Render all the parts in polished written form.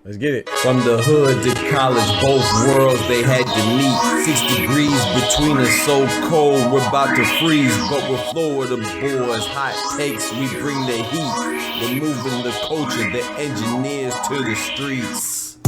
Let's get it. From the hood to college, both worlds they had to meet. 6 degrees between us, so cold, we're about to freeze. But we're Florida boys, hot takes, we bring the heat. We're moving the culture, the engineers to the streets.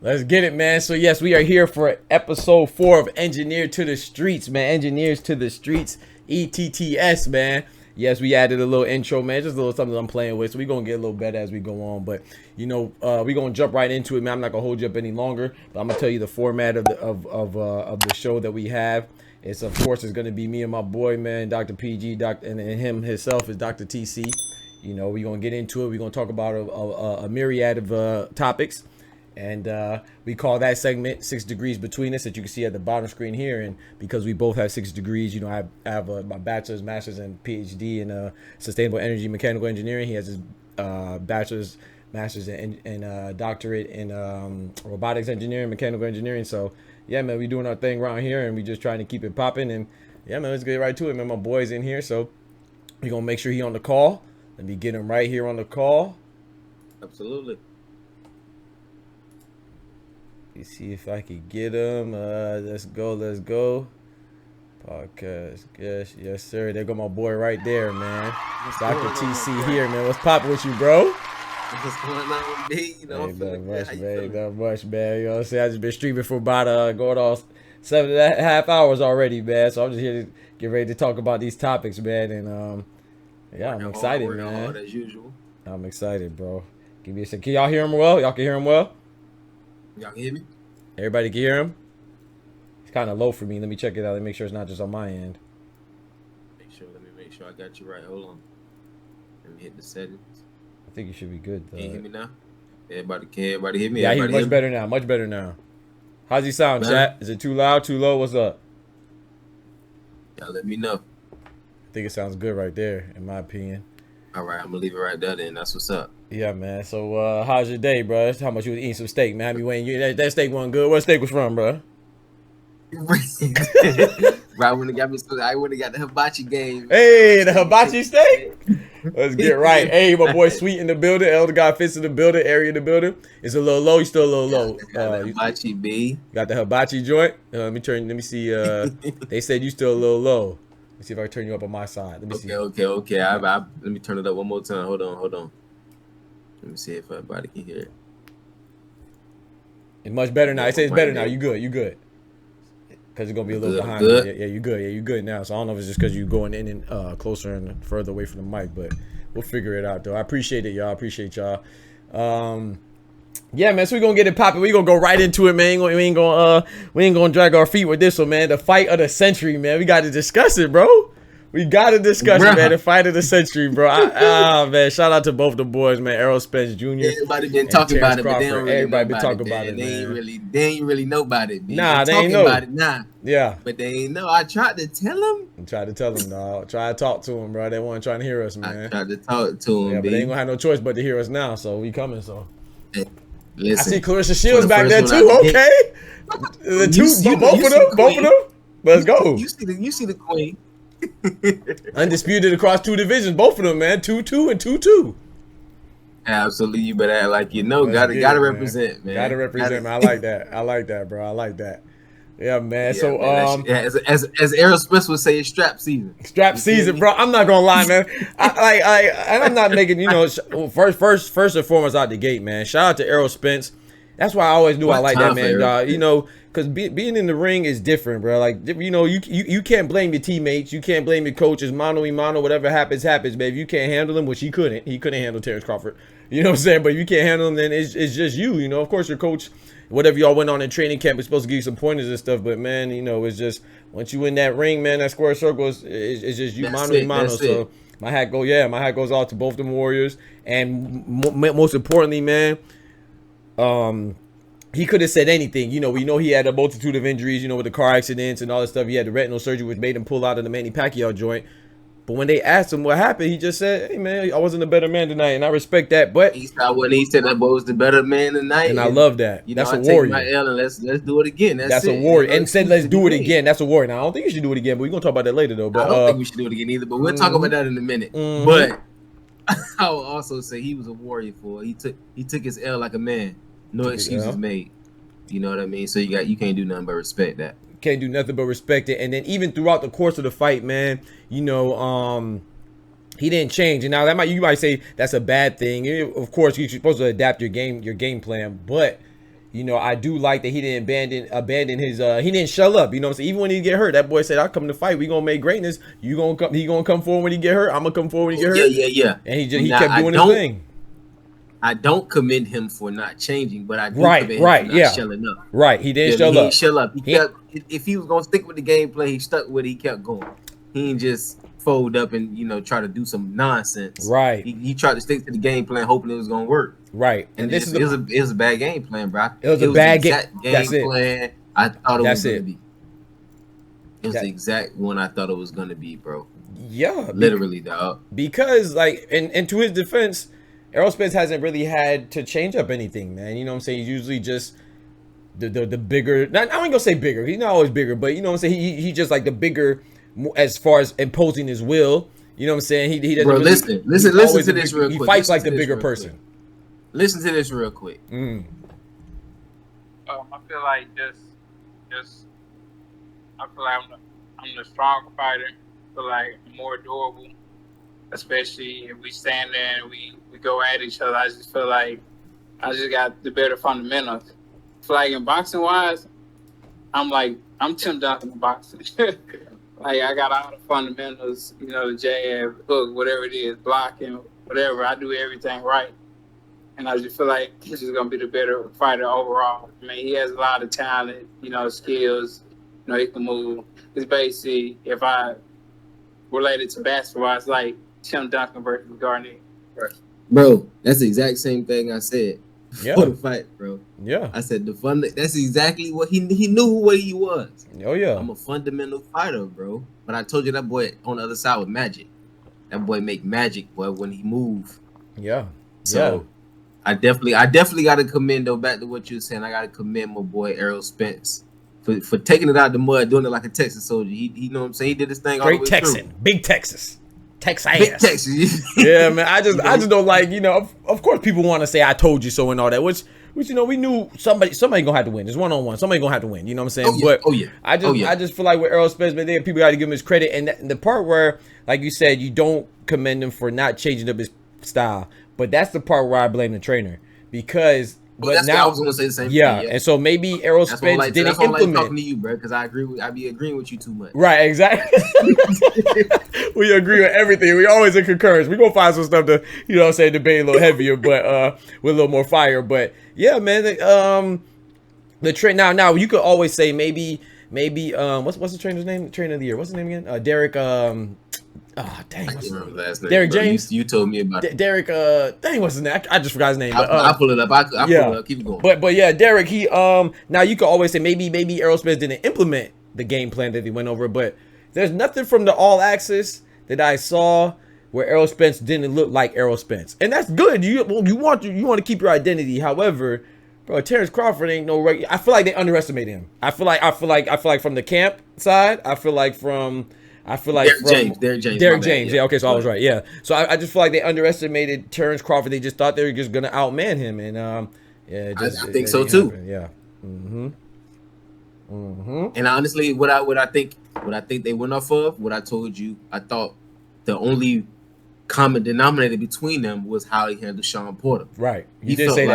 Let's get it, man. So yes, we are here for episode 4 of Engineer to the Streets, man. Engineers to the Streets, ETTS, man. Yes, we added a little intro, man. Just a little something I'm playing with, so we're gonna get a little better as we go on. But you know, we're gonna jump right into it, man. I'm not gonna hold you up any longer, but I'm gonna tell you the format of the show that we have. It's, of course, it's gonna be me and my boy, man, Dr. PG, and him himself is Dr. TC. You know, we're gonna get into it. We're gonna talk about a myriad of topics. And we call that segment 6 degrees between us, that you can see at the bottom screen here. And because we both have 6 degrees, you know, I have my bachelor's, master's, and PhD in sustainable energy mechanical engineering. He has his bachelor's, master's, and doctorate in robotics engineering, mechanical engineering. So yeah, man, we doing our thing around here, and we just trying to keep it popping. And yeah, man, let's get right to it, man. My boy's in here, so we're gonna make sure he on the call. Let me get him right here on the call. Absolutely. See if I can get him. Let's go. Podcast, yes sir. There go my boy right there, man. Dr. TC here, man. What's poppin' with you, bro? What's going on with me? You know, Not much, man. You know what I'm saying? I just been streaming for about going on 7.5 hours already, man. So I'm just here to get ready to talk about these topics, man. And yeah, I'm excited, man. As usual. I'm excited, bro. Give me a second. Can y'all hear him well? Y'all can hear him well? Y'all can hear me? Everybody can hear him? It's kind of low for me. Let me check it out. Let me make sure it's not just on my end. Let me make sure I got you right. Hold on. Let me hit the settings. I think you should be good, though. Can you hear me now? Can everybody hear me? Yeah, he's much better now. Much better now. How's he sound, chat? Is it too loud, too low? What's up? Y'all let me know. I think it sounds good right there, in my opinion. All right, I'm going to leave it right there then. That's what's up. Yeah, man. So, how's your day, bro? How much you was eating some steak, man? I mean, Wayne, that steak wasn't good. Where steak was from, bro? Right when it got me started, I would have got the hibachi game. Hey, the hibachi steak? Let's get right. Hey, my boy Sweet in the building. Elder God Fits in the building. Area in the building. It's a little low. You still a little low. Got the hibachi B. Got the hibachi joint. Let me see. They said you still a little low. Let's see if I can turn you up on my side. Let me see. Okay. Let me turn it up one more time. Hold on. Let me see if everybody can hear it. It's much better now. I say it's better now. You good. Because it's going to be a little behind. Yeah, you good. Yeah, you good now. So I don't know if it's just because you're going in and closer and further away from the mic, but we'll figure it out, though. I appreciate it, y'all. Yeah, man, so we're going to get it popping. We're going to go right into it, man. We ain't going to drag our feet with this one, man. The fight of the century, man. We got to discuss it, bro. We got to discuss it, man. The fight of the century, bro. Man, shout out to both the boys, man. Errol Spence Jr. Everybody been talking about it, but they don't really Everybody been talking about it, man. They ain't really know about it. Nah, they ain't know about it, nah. Yeah. But they ain't know. I tried to tell them. Dog. Try to talk to them, bro. They weren't trying to hear us, man. I tried to talk to them, yeah, but they ain't going to have no choice but to hear us now, so we coming, so. Listen, I see Clarissa Shields back there, too. Okay. Both of them. Let's go. You see the queen. Undisputed across 2 divisions, both of them, man. 2-2 and 2-2. Absolutely, you better act like you know. Gotta represent, man. Gotta represent, man. I like that, bro. I like that. Yeah, man. Yeah, so, man, as Errol Smith would say, it's strap season. Strap season, bro. I'm not gonna lie, man. I'm not making, you know, first and foremost out the gate, man. Shout out to Errol Spence. That's why I always knew I like that man, you know, because being in the ring is different, bro. Like, you know, you can't blame your teammates. You can't blame your coaches. Mano y mano, whatever happens, man. If you can't handle them, which he couldn't handle Terrence Crawford. You know what I'm saying? But if you can't handle them, then it's just you know. Of course, your coach, whatever y'all went on in training camp, is supposed to give you some pointers and stuff. But, man, you know, it's just once you in that ring, man, that square circle, it's just you, mano y mano. So my hat goes out to both them Warriors. And most importantly, man, he could have said anything. You know, we know he had a multitude of injuries, you know, with the car accidents and all that stuff. He had the retinal surgery, which made him pull out of the Manny Pacquiao joint. But when they asked him what happened, he just said, "Hey man, I wasn't a better man tonight," and I respect that. But he said that boy was the better man tonight, and I love that. You know, That's a take warrior. my L and let's do it again. That's a it. warrior. You know, and said, "Let's do it again." That's a warrior. Now I don't think you should do it again, but we're gonna talk about that later though. But I don't think we should do it again either. But we'll talk about that in a minute. But I will also say he was a warrior for it. He took his L like a man. No excuses made. You know what I mean? So you can't do nothing but respect that. Can't do nothing but respect it. And then even throughout the course of the fight, man, you know, he didn't change. And now you might say that's a bad thing. Of course, you're supposed to adapt your game plan. But you know, I do like that he didn't abandon his he didn't shell up. You know what I'm saying? Even when he get hurt, that boy said, "I'll come to fight. We gonna make greatness. He gonna come forward when he get hurt. I'm gonna come forward when he get hurt." Yeah. And he kept doing his thing. I don't commend him for not changing, but I do commend him for not shelling up. Right, he didn't shell up. He didn't shell up. He kept, if he was gonna stick with the game plan, he stuck with it. He kept going. He didn't just fold up and, you know, try to do some nonsense. Right. He tried to stick to the game plan, hoping it was gonna work. Right. And it was a bad game plan, bro. It was a bad game plan. I thought it was gonna be. It was the exact one I thought it was gonna be, bro. Yeah. Literally, dog. Because like, and to his defense, Errol Spence hasn't really had to change up anything, man. You know what I'm saying? He's usually just the bigger. I ain't gonna say bigger. He's not always bigger, but you know what I'm saying? He just like the bigger as far as imposing his will. You know what I'm saying? He doesn't. Bro, really, listen to this real quick. He fights like the bigger person. Listen to this real quick. I feel like I feel like I'm the stronger fighter. I feel like I'm more durable. Especially if we stand there and we go at each other. I just feel like I just got the better fundamentals. Like in boxing wise, I'm Tim Duncan in boxing. Like I got all the fundamentals, you know, the jab, hook, whatever it is, blocking, whatever. I do everything right. And I just feel like he's just gonna be the better fighter overall. I mean, he has a lot of talent, you know, skills, you know, he can move. It's basically, if I relate it to basketball, it's like Tim Duncan versus Garnett. Bro, that's the exact same thing I said before the fight, bro. Yeah. I said that's exactly what he knew what he was. Oh yeah. I'm a fundamental fighter, bro. But I told you that boy on the other side was magic. That boy make magic, boy, when he move. Yeah. So I definitely gotta commend though, back to what you were saying. I gotta commend my boy Errol Spence for taking it out of the mud, doing it like a Texas soldier. He know what I'm saying? He did his thing all the way Texan. through. Big Texas. Texas. Big Texas. Yeah, man. I just don't like, you know, of course people want to say I told you so and all that, which you know, we knew somebody gonna have to win. It's 1-on-1. Somebody gonna have to win. You know what I'm saying? I just feel like with Errol Spence, man, there people got to give him his credit. And the part where, like you said, you don't commend him for not changing up his style, but that's the part where I blame the trainer because. But now I was gonna say the same thing. Yeah, and so maybe Errol Spence didn't implement. I'm talking to you, bro, because I be agreeing with you too much. Right, exactly. We agree with everything. We always in concurrence. We gonna find some stuff to, you know what I'm saying, debate a little heavier, but with a little more fire. But yeah, man, the train now you could always say maybe what's the trainer's name? Trainer of the year. What's his name again? Derek oh dang, I can't remember the last name. Derek James. You told me about it. Derek. Dang, what's his name? I just forgot his name. I'll pull it up. I'll pull it up. Keep going. But yeah, Derek. He now you could always say maybe Errol Spence didn't implement the game plan that he went over, but there's nothing from the All Access that I saw where Errol Spence didn't look like Errol Spence, and that's good. You want to keep your identity. However, bro, Terrence Crawford ain't no regular. I feel like they underestimated him. I feel like from the camp side. Derek James. Yeah, okay, so I was right. Yeah. So I just feel like they underestimated Terrence Crawford. They just thought they were just gonna outman him, and I think so too. Happen. Yeah. And honestly, what I think they went off of, what I told you, I thought the only common denominator between them was how he handled Sean Porter. Right. You did say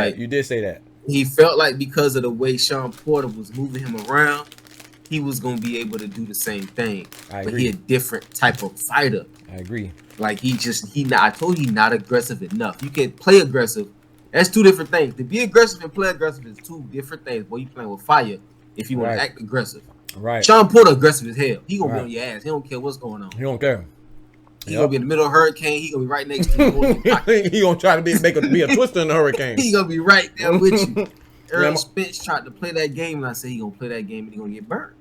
that. He felt like because of the way Sean Porter was moving him around, he was going to be able to do the same thing. But he a different type of fighter. I agree. Like I told you, not aggressive enough. You can play aggressive. That's two different things. To be aggressive and play aggressive is two different things. Boy, you playing with fire if you want to act aggressive. Right. Sean Porter aggressive as hell. He gonna be on your ass. He don't care what's going on. He don't care. He gonna be in the middle of a hurricane. He gonna be right next to you. He gonna try to be a twister in the hurricane. He gonna be right there with you. Errol Spence tried to play that game, and I said he gonna play that game and he gonna get burned.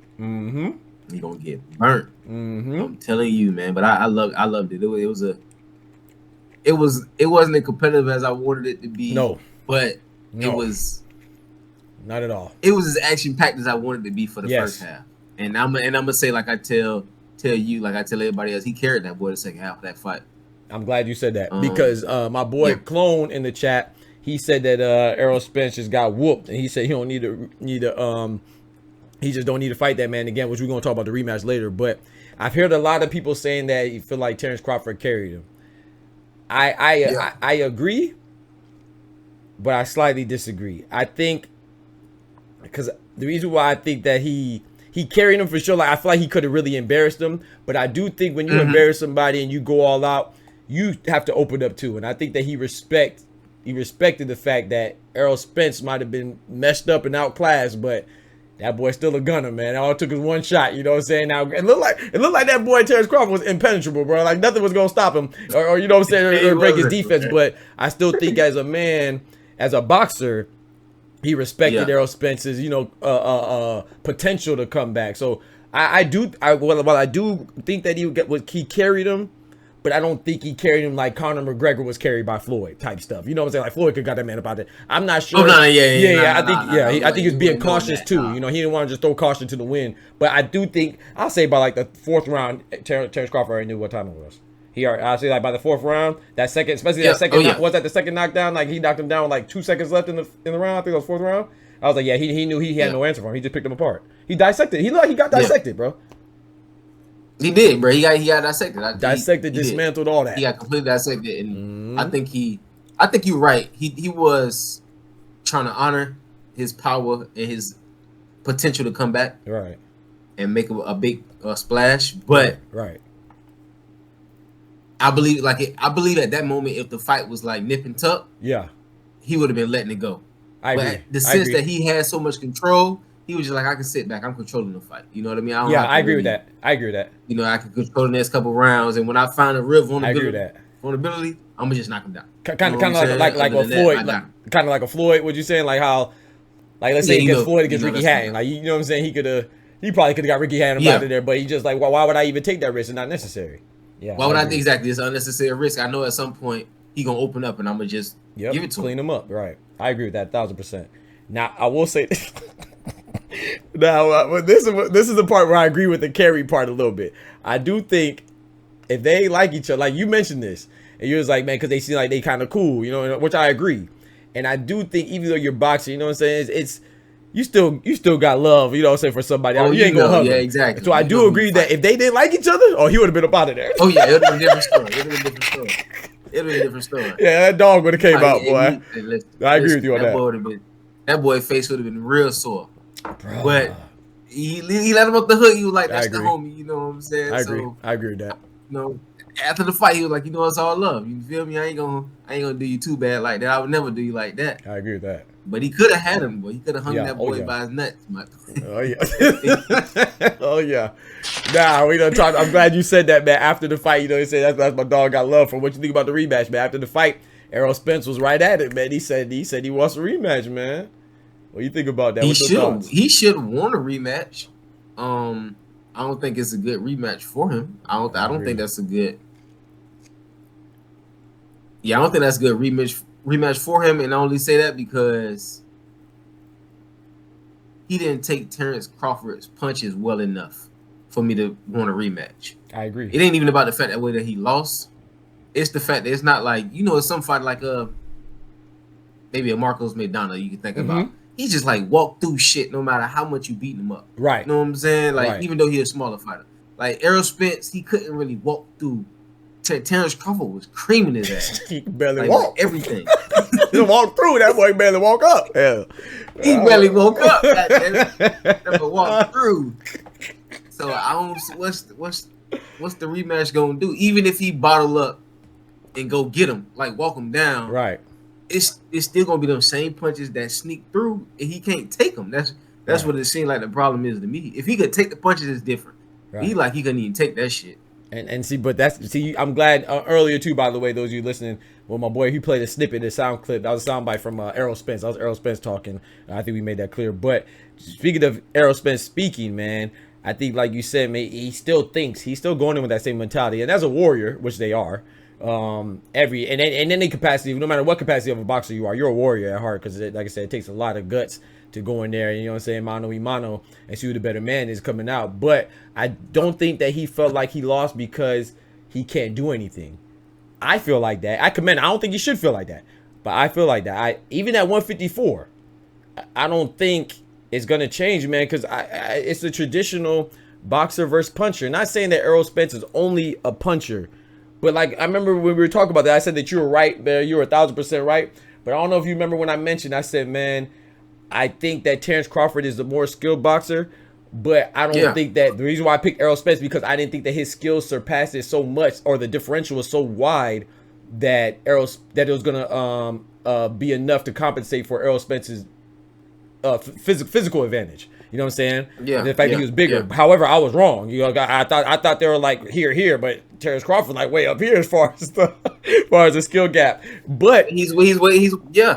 He gonna get burnt. I'm telling you, man. But I loved it. It wasn't as competitive as I wanted it to be. No, but it was not at all. It was as action packed as I wanted it to be for the first half. And I'm gonna say, like I tell you, like I tell everybody else, he carried that boy the second half of that fight. I'm glad you said that because my boy Clone in the chat, he said that Errol Spence just got whooped, and he said he don't need to he just don't need to fight that man again, which we're gonna talk about the rematch later. But I've heard a lot of people saying that you feel like Terrence Crawford carried him. I agree, but I slightly disagree. I think because the reason why I think that he carried him for sure, like I feel like he could have really embarrassed him, but I do think when you embarrass somebody and you go all out, you have to open up too. And I think that he respected the fact that Errol Spence might have been messed up and outclassed, but that boy's still a gunner, man. All it took was one shot, you know what I'm saying? Now it looked like that boy Terrence Crawford was impenetrable, bro. Like nothing was gonna stop him, or you know what I'm saying, or break his defense. But I still think as a man, as a boxer, he respected Errol Spence's, potential to come back. So I do think that he carried him, but I don't think he carried him like Conor McGregor was carried by Floyd type stuff. You know what I'm saying? Like Floyd could got that man about it. I'm not sure. I think he was being cautious too. You know, he didn't want to just throw caution to the wind. But I do think I'll say by like the fourth round, Terrence Crawford already knew what time it was. I'll say like by the fourth round, that second, especially that second, was that the second knockdown? Like he knocked him down with like 2 seconds left in the round. I think it was fourth round. I was like, yeah, he knew he had no answer for him. He just picked him apart. He dissected. He got dissected, bro. He did, bro. He got dissected. Dismantled all that. He got completely dissected, and I think you're right. He was trying to honor his power and his potential to come back, right, and make a big splash. But I believe at that moment, if the fight was like nip and tuck, he would have been letting it go. I agree. The sense that he had so much control, he was just like, I can sit back. I'm controlling the fight. You know what I mean? I agree with that. You know, I can control the next couple rounds, and when I find a real vulnerability, I'm gonna just knock him down. Kind of like a Floyd, kind of like a Floyd. What you saying? Like how, like let's say against Floyd against Ricky Hatton. Like you know what I'm saying? He probably could have got Ricky Hatton out of there, but he just like, why would I even take that risk? It's not necessary. Yeah. Why would I? Exactly. It's an unnecessary risk. I know at some point he gonna open up, and I'm gonna just give it to clean him. Him up. Right. I agree with that 1,000%. Now I will say this. Now, this is the part where I agree with the carry part a little bit. I do think if they like each other, like you mentioned this, and you was like, man, because they seem like they kind of cool, you know, which I agree. And I do think even though you're boxing, you know what I'm saying, it's you still got love, you know what I'm saying, for somebody. You ain't gonna hug them. Exactly. So I do agree that if they didn't like each other, he would have been up out of there. Oh yeah, it would have been a different story. Yeah, that dog would have came out, boy. I agree with you on that. That boy's face would have been real sore. Bruh. But he let him up the hook. He was like, that's the homie, you know what I'm saying? I agree with that. You know, after the fight, he was like, you know, it's all love. You feel me? I ain't gonna do you too bad like that. I would never do you like that. I agree with that. But he could have had him, boy. He could have hung that boy by his nuts. Oh yeah. Oh yeah. Nah, we done talked. I'm glad you said that, man. After the fight, you know, he said that's my dog got love for. What you think about the rematch, man? After the fight, Errol Spence was right at it, man. He said he wants a rematch, man. What do you think about that? He should want a rematch. I don't think it's a good rematch for him. I don't think that's a good. Yeah, I don't think that's a good rematch for him, and I only say that because he didn't take Terrence Crawford's punches well enough for me to want a rematch. I agree. It ain't even about the fact that he lost. It's the fact that it's not like, you know, it's some fight like maybe a Marcos McDonough you can think about. He just like walked through shit no matter how much you beat him up. Right. You know what I'm saying? Like even though he's a smaller fighter. Like Errol Spence, he couldn't really walk through. Terrence Crawford was creaming his ass. He barely walked. Everything. He walked through. That boy barely walk up. Yeah. He barely woke up. That boy walked through. So I don't. What's the rematch gonna do? Even if he bottle up and go get him, like walk him down, right? It's still gonna be those same punches that sneak through, and he can't take them. That's what it seemed like the problem is to me. If he could take the punches, it's different. Right. He couldn't even take that shit. And see, I'm glad earlier too. By the way, those of you listening, well, my boy, he played a snippet, a sound clip. That was a soundbite from Errol Spence. That was Errol Spence talking. I think we made that clear. But speaking of Errol Spence speaking, man, I think, like you said, man, he's still going in with that same mentality, and as a warrior, which they are, and any capacity, no matter what capacity of a boxer you are, you're a warrior at heart, because like I said, it takes a lot of guts to go in there, you know what I'm saying, mano y mano, and see who the better man is coming out. But I don't think that he felt like he lost because he can't do anything. I feel like that. I don't think you should feel like that, but I feel like that. Even at 154, I don't think it's gonna change, man, because it's a traditional boxer versus puncher. Not saying that Errol Spence is only a puncher, but like I remember when we were talking about that, I said that you were right there. You were 1,000% right. But I don't know if you remember when I mentioned, I said, man, I think that Terrence Crawford is the more skilled boxer, but I don't think that the reason why I picked Errol Spence because I didn't think that his skills surpassed it so much, or the differential was so wide that it was gonna be enough to compensate for Errol Spence's physical advantage. You know what I'm saying? Yeah. The fact that he was bigger. Yeah. However, I was wrong. You know, I thought they were like here, but Terrence Crawford like way up here as far as the skill gap. But he's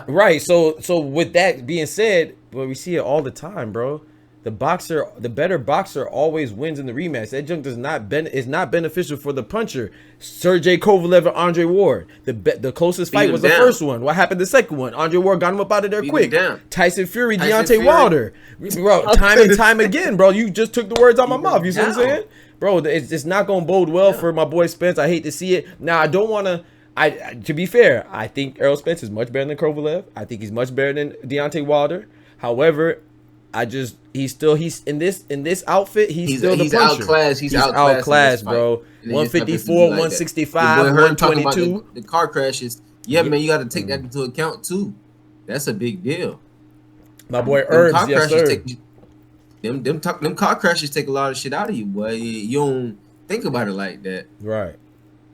right. So with that being said, well, we see it all the time, bro. The better boxer always wins in the rematch. That junk is not beneficial for the puncher. Sergey Kovalev and Andre Ward. The closest fight was the first one. What happened the second one? Andre Ward got him up out of there quick. Tyson Fury, Deontay Wilder. Bro, time and time again, bro. You just took the words out my mouth. You see what I'm saying? Bro, it's not going to bode well for my boy Spence. I hate to see it. Now, I don't want to... to be fair, I think Errol Spence is much better than Kovalev. I think he's much better than Deontay Wilder. However... he's in this outfit. He's still the puncher. He's outclassed, bro. 154, 165, 122. The car crashes. Yeah, man, you got to take that into account too. That's a big deal. My boy Herbs, yes sir. Them car crashes take a lot of shit out of you, boy. You don't think about it like that, right?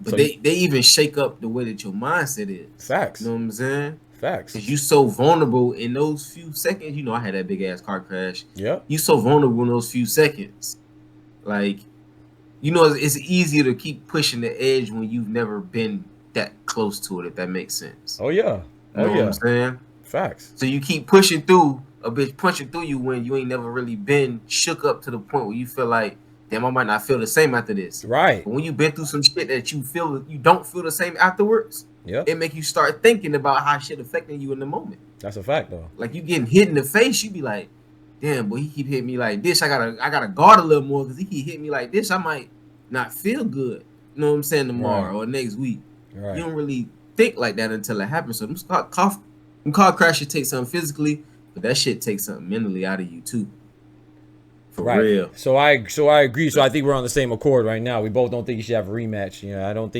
But so they even shake up the way that your mindset is. Facts. You know what I'm saying? Facts. Because you so vulnerable in those few seconds. You know, I had that big ass car crash. Yeah. You so vulnerable in those few seconds. Like, you know, it's easier to keep pushing the edge when you've never been that close to it, if that makes sense. Oh yeah. You know what I'm saying? Facts. So you keep pushing through, a bitch punching through you when you ain't never really been shook up to the point where you feel like, damn, I might not feel the same after this. Right. But when you've been through some shit that you don't feel the same afterwards. Yeah, it make you start thinking about how shit affecting you in the moment. That's a fact, though. Like you getting hit in the face, you be like, "Damn, boy, he keep hitting me like this. I gotta guard a little more because he keep hitting me like this. I might not feel good. You know what I'm saying? Tomorrow or next week. Right. You don't really think like that until it happens. So them car crashes take something physically, but that shit takes something mentally out of you too. For real. So I agree. So I think we're on the same accord right now. We both don't think you should have a rematch. You know, I don't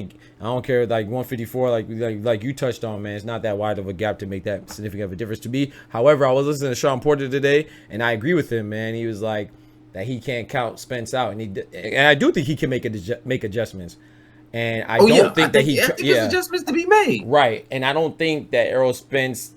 care. Like 154, like you touched on, man. It's not that wide of a gap to make that significant of a difference to me. However, I was listening to Sean Porter today, and I agree with him, man. He was like that he can't count Spence out, and I do think he can make adjustments. And I don't think that there's adjustments to be made. Right, and I don't think that Errol Spence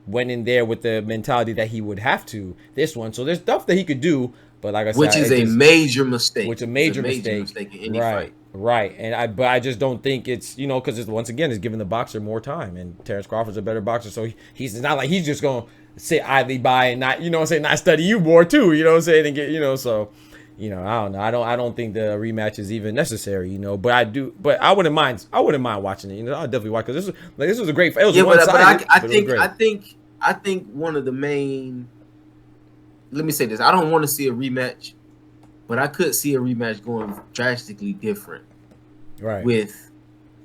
went in there with the mentality that he would have to this one. So there's stuff that he could do. But like I said, which is a major mistake. Which is a major mistake in any fight. Right. And I just don't think it's, you know, because it's once again it's giving the boxer more time, and Terrence Crawford's a better boxer, so he's not like he's just gonna sit idly by and not, you know what I'm saying, not study you more too, you know what I'm saying, and get, you know, so, you know, I don't know, I don't think the rematch is even necessary, you know, but I wouldn't mind watching it, you know, I'll definitely watch, because this was a great fight. It was one-sided, I think one of the main. Let me say this. I don't want to see a rematch, but I could see a rematch going drastically different. Right. With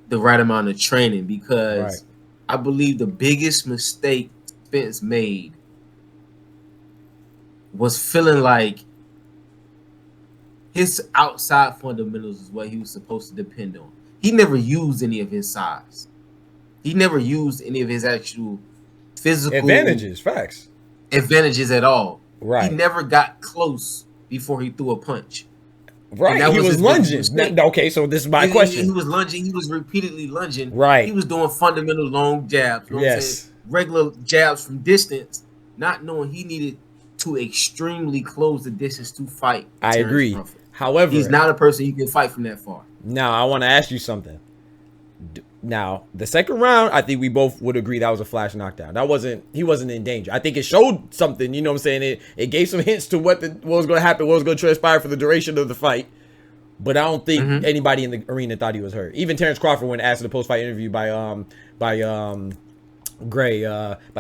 the right amount of training, because I believe the biggest mistake Spence made was feeling like his outside fundamentals is what he was supposed to depend on. He never used any of his size. He never used any of his actual physical advantages at all. Right. He never got close before he threw a punch. Right. He was lunging. Okay, so this is my question. He was lunging. He was repeatedly lunging. Right. He was doing fundamental long jabs. You know what I'm saying? Regular jabs from distance, not knowing he needed to extremely close the distance to fight. I agree. However, he's not a person you can fight from that far. Now, I want to ask you something. Now, the second round, I think we both would agree that was a flash knockdown. He wasn't in danger. I think it showed something, you know what I'm saying? It gave some hints to what was going to happen, what was going to transpire for the duration of the fight. But I don't think anybody in the arena thought he was hurt. Even Terrence Crawford, when asked in the post-fight interview by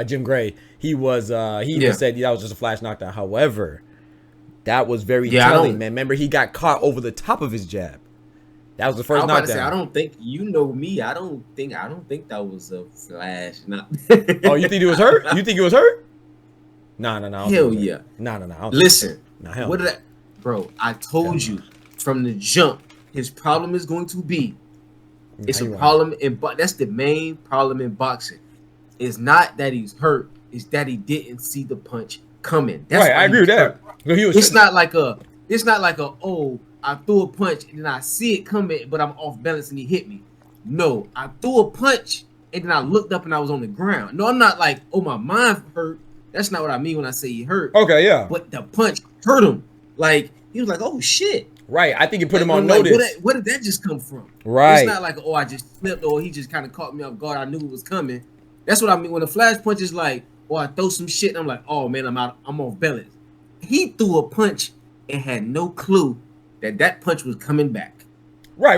Jim Gray, he even said that was just a flash knockdown. However, that was very telling, man. Remember, he got caught over the top of his jab. That was the first knockdown. I don't think, you know me. I don't think that was a flash. Oh, you think it was hurt? You think it was hurt? No. Hell yeah. No. Listen, what did bro? I told you from the jump, his problem is going to be. It's a problem that's the main problem in boxing. It's not that he's hurt. It's that he didn't see the punch coming. That's right. I agree with that. No, it's not like a. Oh, I threw a punch and then I see it coming, but I'm off balance and he hit me. No, I threw a punch and then I looked up and I was on the ground. No, I'm not like, oh, my mind hurt. That's not what I mean when I say he hurt. Okay, yeah. But the punch hurt him. Like, he was like, oh, shit. Right. I think it put him on notice. Where did that just come from? Right. It's not like, oh, I just slipped or he just kind of caught me off guard. I knew it was coming. That's what I mean. When a flash punch is like, oh, I throw some shit and I'm like, oh, man, I'm off balance. He threw a punch and had no clue that punch was coming back. Right.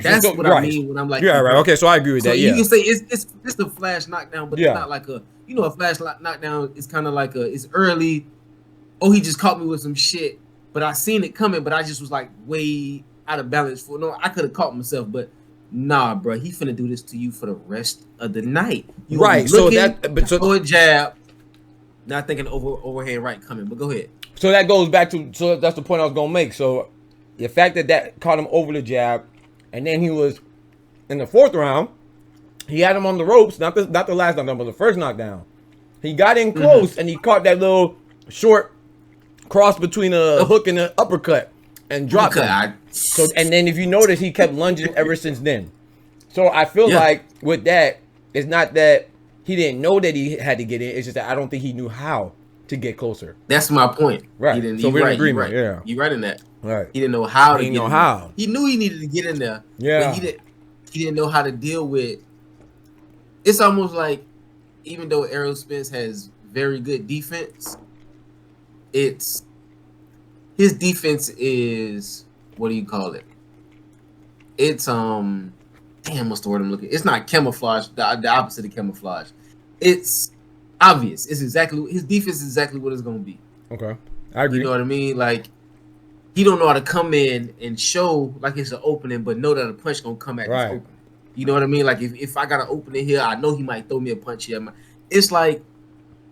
That's what I mean when I'm like, yeah, right. Okay, so I agree with that. You can say it's a flash knockdown, but it's not like a, a flash knockdown is kind of like it's early. Oh, he just caught me with some shit, but I seen it coming, but I just was like way out of balance I could have caught myself, but nah, bro, he finna do this to you for the rest of the night. Right. So a jab, not thinking overhand right coming, but go ahead. So that goes back to, that's the point I was gonna make. So the fact that caught him over the jab, and then he was in the fourth round, he had him on the ropes, not the last knockdown, but the first knockdown. He got in close and he caught that little short cross between a hook and an uppercut and dropped him. So, and then if you notice, he kept lunging ever since then. So I feel like with that, it's not that he didn't know that he had to get in. It's just that I don't think he knew how to get closer. That's my point. Right. So we're in agreement. Yeah. You're right in that. Right. He didn't know how to get in there. He knew he needed to get in there. Yeah. But he didn't know how to deal with. It's almost like, even though Errol Spence has very good defense, his defense is, what do you call it? It's damn, what's the word I'm looking? It's not camouflage. The opposite of camouflage. It's obvious. His defense is exactly what it's gonna be. Okay, I agree. You know what I mean? Like, he don't know how to come in and show like it's an opening, but know that a punch gonna come at this opening. You know what I mean? Like, if I got an opening here, I know he might throw me a punch here. It's like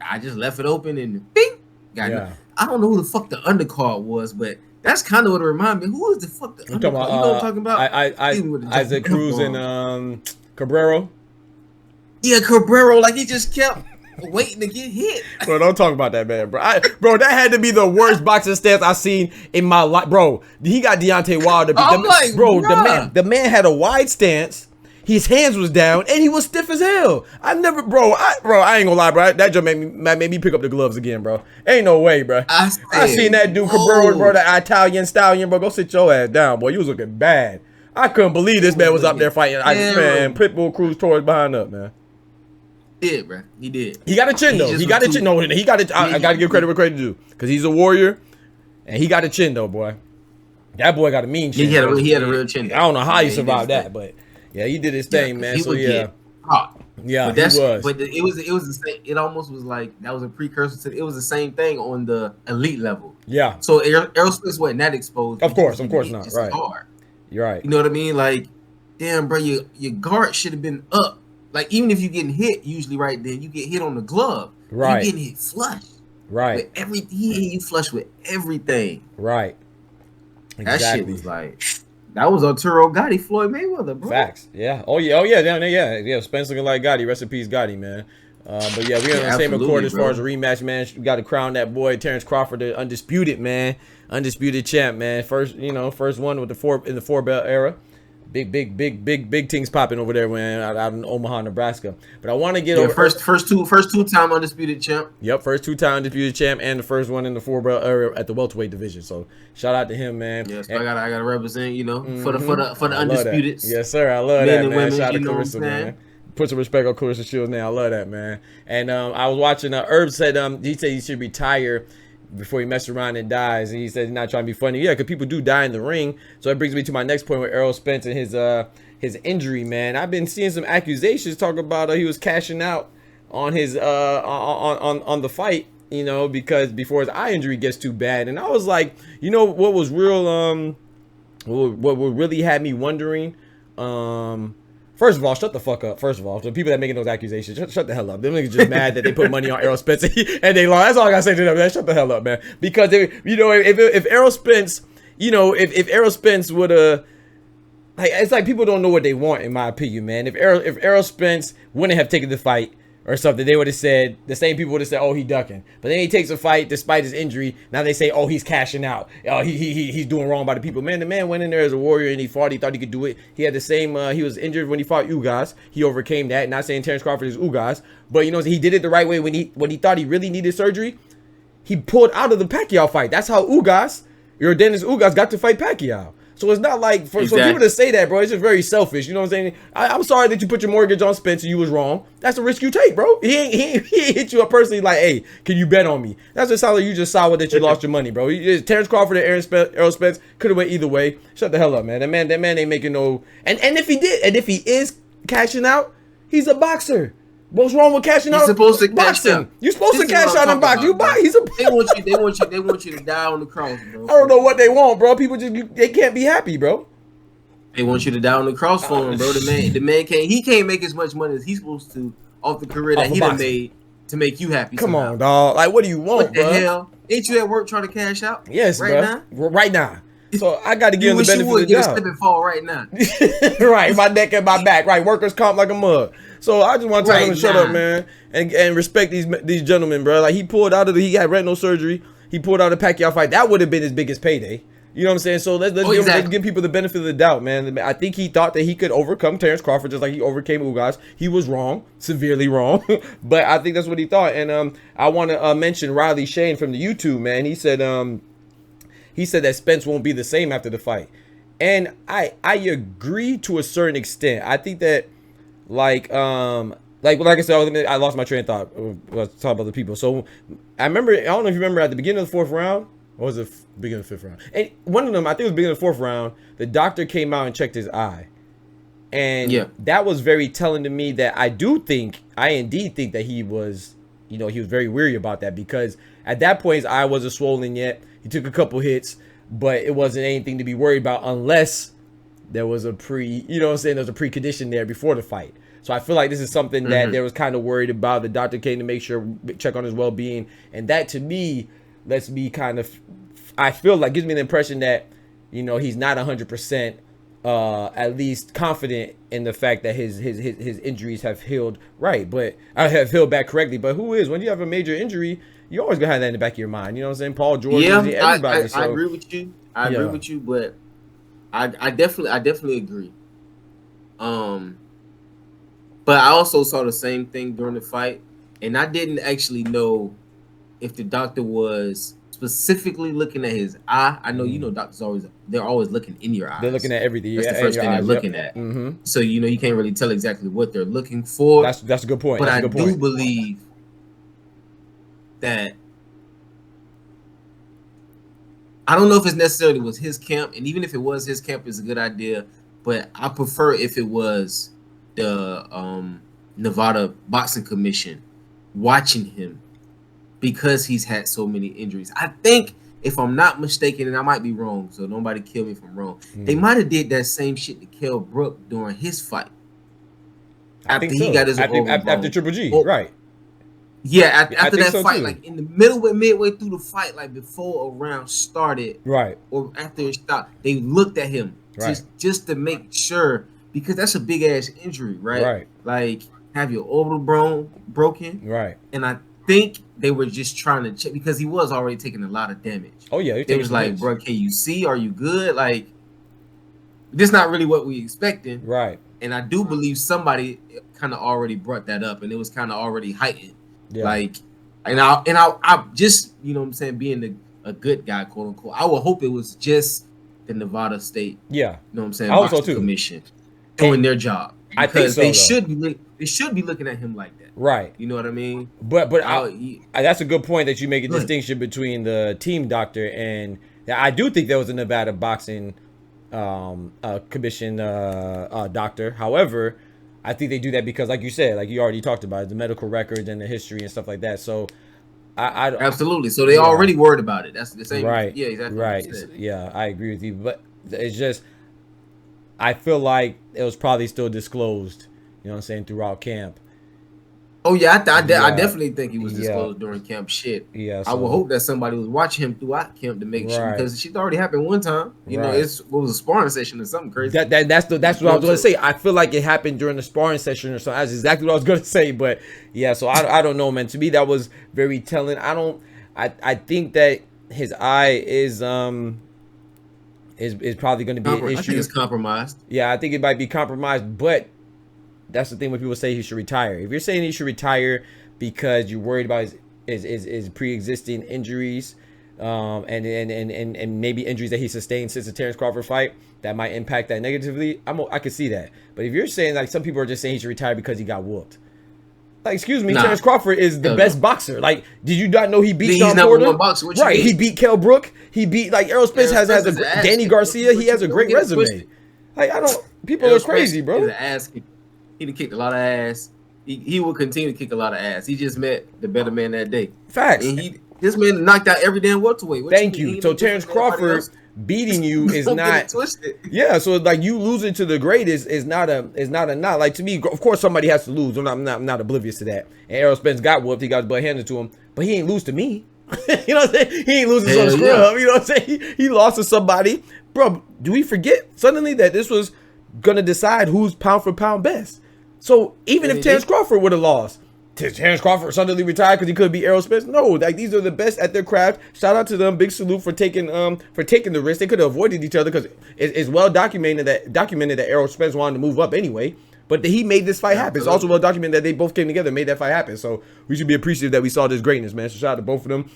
I just left it open and bing. I don't know who the fuck the undercard was, but that's kind of what it reminded me. Who is the fuck the undercard? You know what I'm talking about? Isaac Cruz and Cabrero. Yeah, Cabrero, like he just kept waiting to get hit. Bro, don't talk about that, man, bro. Bro, that had to be the worst boxing stance I've seen in my life, bro. He got Deontay Wilder. The man had a wide stance. His hands was down and he was stiff as hell. I ain't gonna lie, bro. That just made me pick up the gloves again, bro. Ain't no way, bro. I seen that dude Cabrero, bro, that Italian stallion, bro. Go sit your ass down, boy. You was looking bad. I couldn't believe this man was up there fighting. Man, Pitbull Cruz tore his behind up, man. He did, bro. He did. He got a chin though. He got a chin. No, he got it. I gotta give credit where credit due, because he's a warrior, and he got a chin though, boy. That boy got a mean chin. He had a real chin. I don't know how he survived that, but yeah, he did his thing, man. So yeah, yeah, he was. But it was the same. It almost was like that was a precursor to. It was the same thing on the elite level. Yeah. So Errol Spence wasn't that exposed. Of course not. Right. Hard. You're right. You know what I mean? Like, damn, bro, your guard should have been up. Like, even if you're getting hit, usually right then, you get hit on the glove. Right. You're getting hit flush. Right. With everything. You flush with everything. Right. Exactly. That shit was like, that was Arturo Gotti, Floyd Mayweather, bro. Facts. Yeah. Oh yeah. Down there. Yeah. Spence looking like Gotti. Rest in peace, Gotti, man. But yeah, we're on the same accord as far as a rematch, man. We got to crown that boy Terrence Crawford, the undisputed, man, undisputed champ, man. First one with in the 4-belt era. big things popping over there, man, out in Omaha, Nebraska. But I want to get Yeah, over first two-time undisputed champ. Yep, first 2-time undisputed champ and the first one in the at the welterweight division. So shout out to him, man. Yes, I gotta represent, you know, for the undisputed. Yes, sir. I love Men that, and man. women, Shout out to you know what I'm Clarissa, saying? man. Put some respect on Clarissa Shields now. I love that, man. And I was watching. Herb said he said he should retire before he messes around and dies. And he said he's not trying to be funny. Yeah, because people do die in the ring. So that brings me to my next point with Errol Spence and his injury, man. I've been seeing some accusations talking about he was cashing out on his on the fight, you know, because before his eye injury gets too bad. And I was like, you know what was real what really had me wondering, first of all, shut the fuck up. First of all, the people that making those accusations, shut the hell up. Them niggas just mad that they put money on Errol Spence and they lost. That's all I gotta say to them, man. Shut the hell up, man. Because they, you know, if Errol Spence, you know, if Errol Spence would have, like, it's like people don't know what they want, in my opinion, man. If Errol Spence wouldn't have taken the fight or something, they would have said, the same people would have said, oh, he ducking. But then he takes a fight despite his injury. Now they say, oh, he's cashing out. Oh, he's doing wrong by the people. Man, the man went in there as a warrior and he fought. He thought he could do it. He had the same, he was injured when he fought Ugas. He overcame that. Not saying Terrence Crawford is Ugas, but you know, he did it the right way when he thought he really needed surgery. He pulled out of the Pacquiao fight. That's how Ugas, or Dennis Ugas, got to fight Pacquiao. So it's not like, for people to say that, bro, it's just very selfish. You know what I'm saying? I'm sorry that you put your mortgage on Spence and you was wrong. That's a risk you take, bro. He ain't hit you up personally like, hey, can you bet on me? That's just how you just saw that you lost your money, bro. Terrence Crawford and Errol Spence could have went either way. Shut the hell up, man. That man ain't making no. And if he did, and if he is cashing out, he's a boxer. What's wrong with cashing out? You're supposed to boxing. You're supposed to cash out in boxing. You buy. He's a. They want you to die on the cross, bro. I don't know what they want, bro. People just they can't be happy, bro. They want you to die on the cross for him, bro. The man can't make as much money as he's supposed to off the career that he done made to make you happy. Come on, dog. Like, what do you want, what the hell? Ain't you at work trying to cash out? Yes, right bro. Right now. So I got to give him the benefit of the doubt. Get a slip and fall right now. Right, my neck and my back. Right, workers comp like a mug. So I just want to tell him to shut up, man, and respect these gentlemen, bro. Like, he pulled out of he got retinal surgery. He pulled out of the Pacquiao fight. That would have been his biggest payday. You know what I'm saying? So let's give people the benefit of the doubt, man. I think he thought that he could overcome Terrence Crawford just like he overcame Ugas. He was wrong, severely wrong, but I think that's what he thought. And I want to mention Riley Shane from the YouTube, man. He said that Spence won't be the same after the fight, and I agree to a certain extent. I think that like I said, I lost my train of thought. I was talking about the people. So I remember, I don't know if you remember at the beginning of the 4th round, or was it beginning of the 5th round? And one of them, I think it was beginning of the 4th round, the doctor came out and checked his eye. And that was very telling to me that I indeed think that he was, you know, he was very weary about that, because at that point his eye wasn't swollen yet. He took a couple hits, but it wasn't anything to be worried about unless there was a you know what I'm saying, there's a precondition there before the fight. So I feel like this is something that they was kind of worried about. The doctor came to make sure, check on his well-being. And that, to me, lets me kind of, I feel like, gives me the impression that, you know, he's not 100% at least confident in the fact that his injuries have healed right, but I have healed back correctly. But who is, when you have a major injury, you always gonna have that in the back of your mind. You know what I'm saying? Paul George, everybody. I agree with you. I agree with you, but I definitely agree. But I also saw the same thing during the fight, and I didn't actually know if the doctor was specifically looking at his eye. I know, you know, doctors they're always looking in your eyes. They're looking at everything. That's the first thing they're looking at. So, you know, you can't really tell exactly what they're looking for. That's a good point. But I do believe that, I don't know if it's necessarily was his camp, and even if it was his camp, it's a good idea. But I prefer if it was the Nevada Boxing Commission watching him, because he's had so many injuries. I think, if I'm not mistaken, and I might be wrong, so nobody kill me if I'm wrong, they might have did that same shit to Kell Brook during his fight. After he got his after Triple G, right? Yeah, after that fight, like in the midway through the fight, like before a round started, right, or after it stopped, they looked at him just to make sure, because that's a big ass injury, right? Right. Like, have your orbital bone broken, right? And I think they were just trying to check, because he was already taking a lot of damage. Oh yeah, they was like, bro, can you see? Are you good? Like, this not really what we expecting. Right. And I do believe somebody kind of already brought that up, and it was kind of already heightened. Yeah. Like, and I just, you know what I'm saying, being a good guy, quote unquote. I would hope it was just the Nevada State, Yeah. you know what I'm saying, I hope so boxing too. commission doing their job. I think so, they though. should be looking at him like that. Right. You know what I mean? But that's a good point that you make a Good. distinction between the team doctor and I do think there was a Nevada boxing commission doctor. However, I think they do that because, like you said, like you already talked about, the medical records and the history and stuff like that. So I absolutely. So they already worried about it. That's the same. Right. Yeah, exactly. Right. Yeah, I agree with you. But it's just, I feel like it was probably still disclosed, you know what I'm saying, throughout camp. Oh yeah, I definitely think he was disclosed during camp. Shit. Yeah. I would hope that somebody was watching him throughout camp to make sure, because shit already happened one time. You know, it was a sparring session or something crazy. That's what I was going to say. I feel like it happened during the sparring session or something. That's exactly what I was going to say. But yeah, so I don't know, man. To me, that was very telling. I think that his eye is probably going to be an issue. I think it's compromised. Yeah, I think it might be compromised, but that's the thing when people say he should retire. If you're saying he should retire because you're worried about his pre-existing injuries, and maybe injuries that he sustained since the Terrence Crawford fight that might impact that negatively, I could see that. But if you're saying, like, some people are just saying he should retire because he got whooped, like, excuse me, Terrence Crawford is the best boxer. Like, did you not know he beat Sean Porter? Right, he beat Kell Brook. He beat, like, Errol Spence has a Danny Garcia. He has a great resume. Like, people are crazy, bro. He kicked a lot of ass. He will continue to kick a lot of ass. He just met the better man that day. Facts. And this man knocked out every damn welterweight. Thank you. So Terrence Crawford beating you is not. Yeah. So like you losing to the greatest is not a not. Like, to me, of course somebody has to lose. I'm not oblivious to that. And Errol Spence got whooped. He got his butt handed to him, but he ain't lose to me. You know what I'm saying? He ain't losing some scrub. You know what I'm saying? He lost to somebody, bro. Do we forget suddenly that this was gonna decide who's pound for pound best? So even if Terrence Crawford would have lost, Terrence Crawford suddenly retired because he could beat Errol Spence? No, like, these are the best at their craft. Shout out to them. Big salute for taking the risk. They could have avoided each other because it's well documented that Errol Spence wanted to move up anyway. But he made this fight happen. It's also well documented that they both came together and made that fight happen. So we should be appreciative that we saw this greatness, man. So shout out to both of them.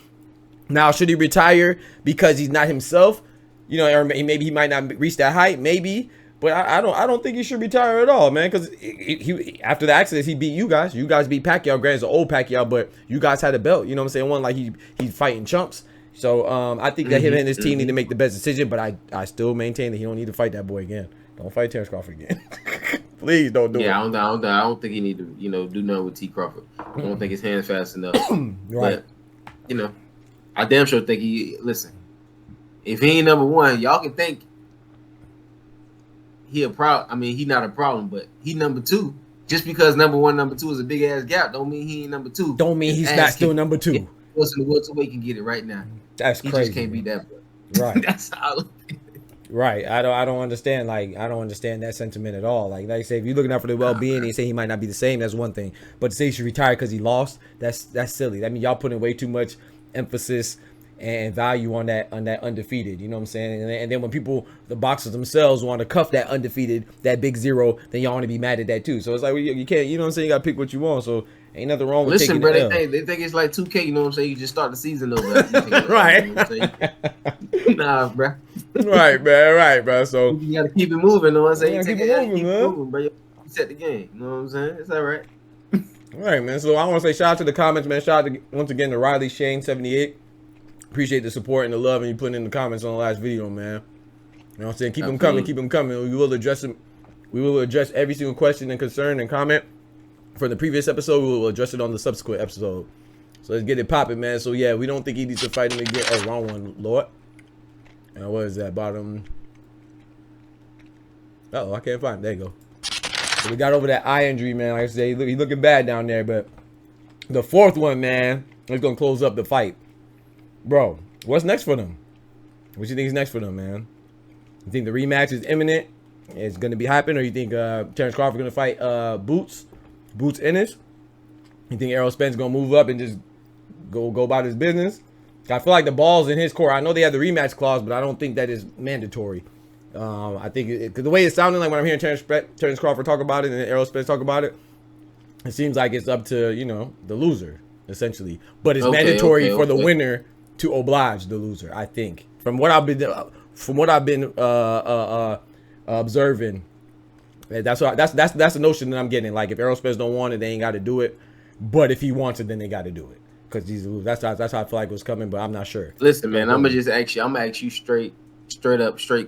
Now, should he retire because he's not himself? You know, or maybe he might not reach that height. Maybe. But I don't think he should retire at all, man. Because he after the accident, he beat you guys. You guys beat Pacquiao. Granted, it's an old Pacquiao, but you guys had a belt. You know what I'm saying? One like he's fighting chumps. So I think that him and his team need to make the best decision. But I still maintain that he don't need to fight that boy again. Don't fight Terrence Crawford again. Please don't do it. Yeah, I don't think he need to do nothing with T. Crawford. I don't think his hands fast enough. Right. But, I damn sure think listen. If he ain't number one, y'all can think. He not a problem, but he number two. Just because number one, number two is a big ass gap, don't mean he ain't number two. Don't mean he's not still number two. Listen to welterweight can get it right now. That's crazy. He just can't beat that. Right. That's how. Right. I don't understand. Like, I don't understand that sentiment at all. Like I say, if you're looking out for the well-being and you say he might not be the same, that's one thing. But to say he should retire because he lost, that's silly. I mean, y'all putting way too much emphasis and value on that undefeated, you know what I'm saying? And then when the boxers themselves want to cuff that undefeated, that big zero, then y'all want to be mad at that too. So it's like, you can't, you know what I'm saying? You got to pick what you want. So ain't nothing wrong with taking the L. They think it's like 2K, you know what I'm saying? You just start the season over. Right. You know nah, bro. Right, man. Right, bro. So you got to keep it moving, you know what I'm saying? Keep it moving, bro. You set the game, you know what I'm saying? It's all right. All right, man. So I want to say shout out to the comments, man. Shout out once again to Riley Shane 78. Appreciate the support and the love and you putting in the comments on the last video, man. You know what I'm saying? Keep them coming. Keep them coming. We will address them. We will address every single question and concern and comment from the previous episode. We will address it on the subsequent episode. So let's get it popping, man. So yeah, we don't think he needs to fight him again. Oh, wrong one, Lord. And what is that? Bottom. Uh-oh, I can't find him. There you go. So we got over that eye injury, man. Like I said, he's looking bad down there. But the fourth one, man, is going to close up the fight. Bro, what's next for them? What you think is next for them, man? You think the rematch is imminent? It's going to be happening? Or you think Terrence Crawford going to fight Boots Ennis? You think Errol Spence going to move up and just go about his business? I feel like the ball's in his court. I know they have the rematch clause, but I don't think that is mandatory. I think cause the way it sounded like when I'm hearing Terrence Crawford talk about it and Errol Spence talk about it, it seems like it's up to, you know, the loser essentially, but it's mandatory for the winner to oblige the loser. I think from what I've been observing, that's the notion that I'm getting. Like if Errol Spence don't want it, they ain't got to do it, but if he wants it, then they got to do it because he's that's how I feel like it was coming, but I'm not sure. Listen, man, I'm gonna ask you straight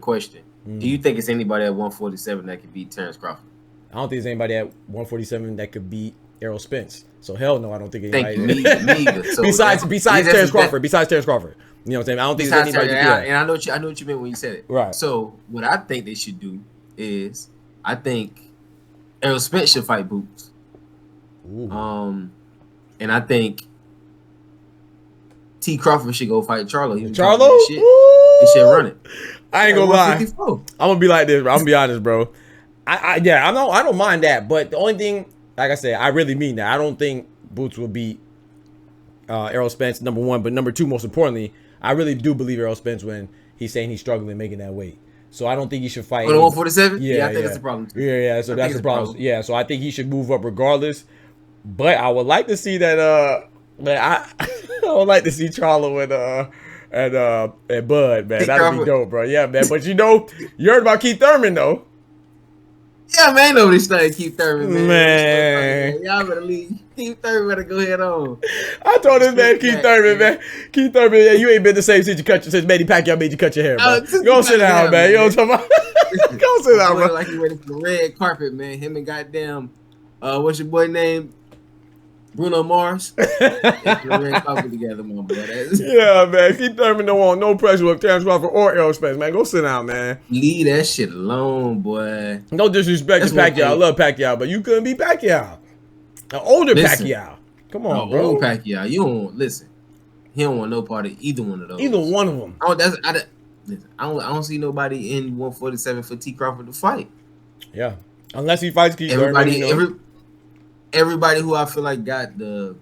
question. Do you think it's anybody at 147 that could beat Terrence Crawford? I don't think there's anybody at 147 that could beat Errol Spence. So hell no, I don't think anybody. So besides Terrence Crawford. Besides Terrence Crawford. You know what I'm saying? I don't think there's anybody. And I know what you meant when you said it. Right. So what I think they should do is, I think Errol Spence should fight Boots. Ooh. And I think T. Crawford should go fight Charlo. They should run it. I ain't gonna lie. I'm gonna be like this, bro. I'm gonna be honest, bro. I don't mind that, but the only thing, like I said, I really mean that. I don't think Boots will beat Errol Spence, number one, but number two, most importantly, I really do believe Errol Spence when he's saying he's struggling making that weight. So I don't think he should fight. 147? Yeah, I think that's the problem too. Yeah. So that's the problem. Yeah, so I think he should move up regardless. But I would like to see that. I would like to see Charlo and Bud, man. That'd be dope, bro. Yeah, man. But you heard about Keith Thurman though. Yeah, man, nobody studied Keith Thurman, man. Y'all better leave. Keith Thurman better go ahead on. I told this man, Keith Thurman, man. Keith Thurman, yeah, you ain't been the same since Manny Pacquiao made you cut your hair, bro. Go sit down, man. You know what I'm talking about? Go sit down, bro. Like he ready for the red carpet, man. Him and goddamn, what's your boy name? Bruno Mars. Together, my boy. Yeah, man. Keith Thurman don't want no pressure with Terrence Crawford or Errol Spence, man. Go sit down, man. Leave that shit alone, boy. No disrespect to Pacquiao. I love Pacquiao, but you couldn't be Pacquiao. An older Pacquiao. Come on, bro. Old Pacquiao. You don't listen. He don't want no part of either one of those. Either one of them. I don't see nobody in 147 for T. Crawford to fight. Yeah, unless he fights Keith Thurman. Everybody who I feel like got the,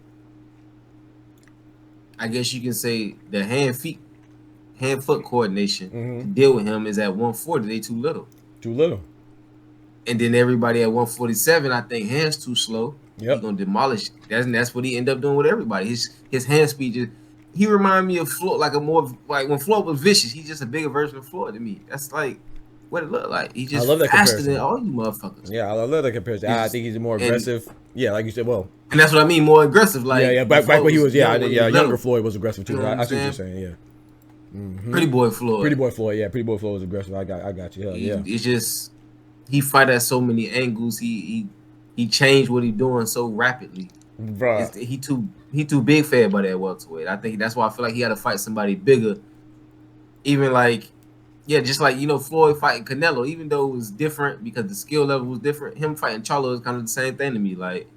I guess you can say, the hand-foot coordination to deal with him is at 140. They too little. Too little. And then everybody at 147, I think hands too slow. Yep. He's gonna demolish. That's what he ended up doing with everybody. His hand speed just. He reminded me of Floyd, like when Floyd was vicious. He's just a bigger version of Floyd to me. That's like what it looked like. He's just faster than all you motherfuckers. Yeah, I love that comparison. I think he's more aggressive. Yeah, like you said, well. And that's what I mean, more aggressive. Like back when he was, younger Floyd was aggressive too. You know I see what you're saying, yeah. Pretty Boy Floyd. Pretty Boy Floyd was aggressive. I got you. Hell, yeah. It's just he fight at so many angles. He changed what he doing so rapidly. Bro. He too big for everybody at welterweight. I think that's why I feel like he had to fight somebody bigger. Even like, just like Floyd fighting Canelo, even though it was different because the skill level was different. Him fighting Charlo is kind of the same thing to me. Like,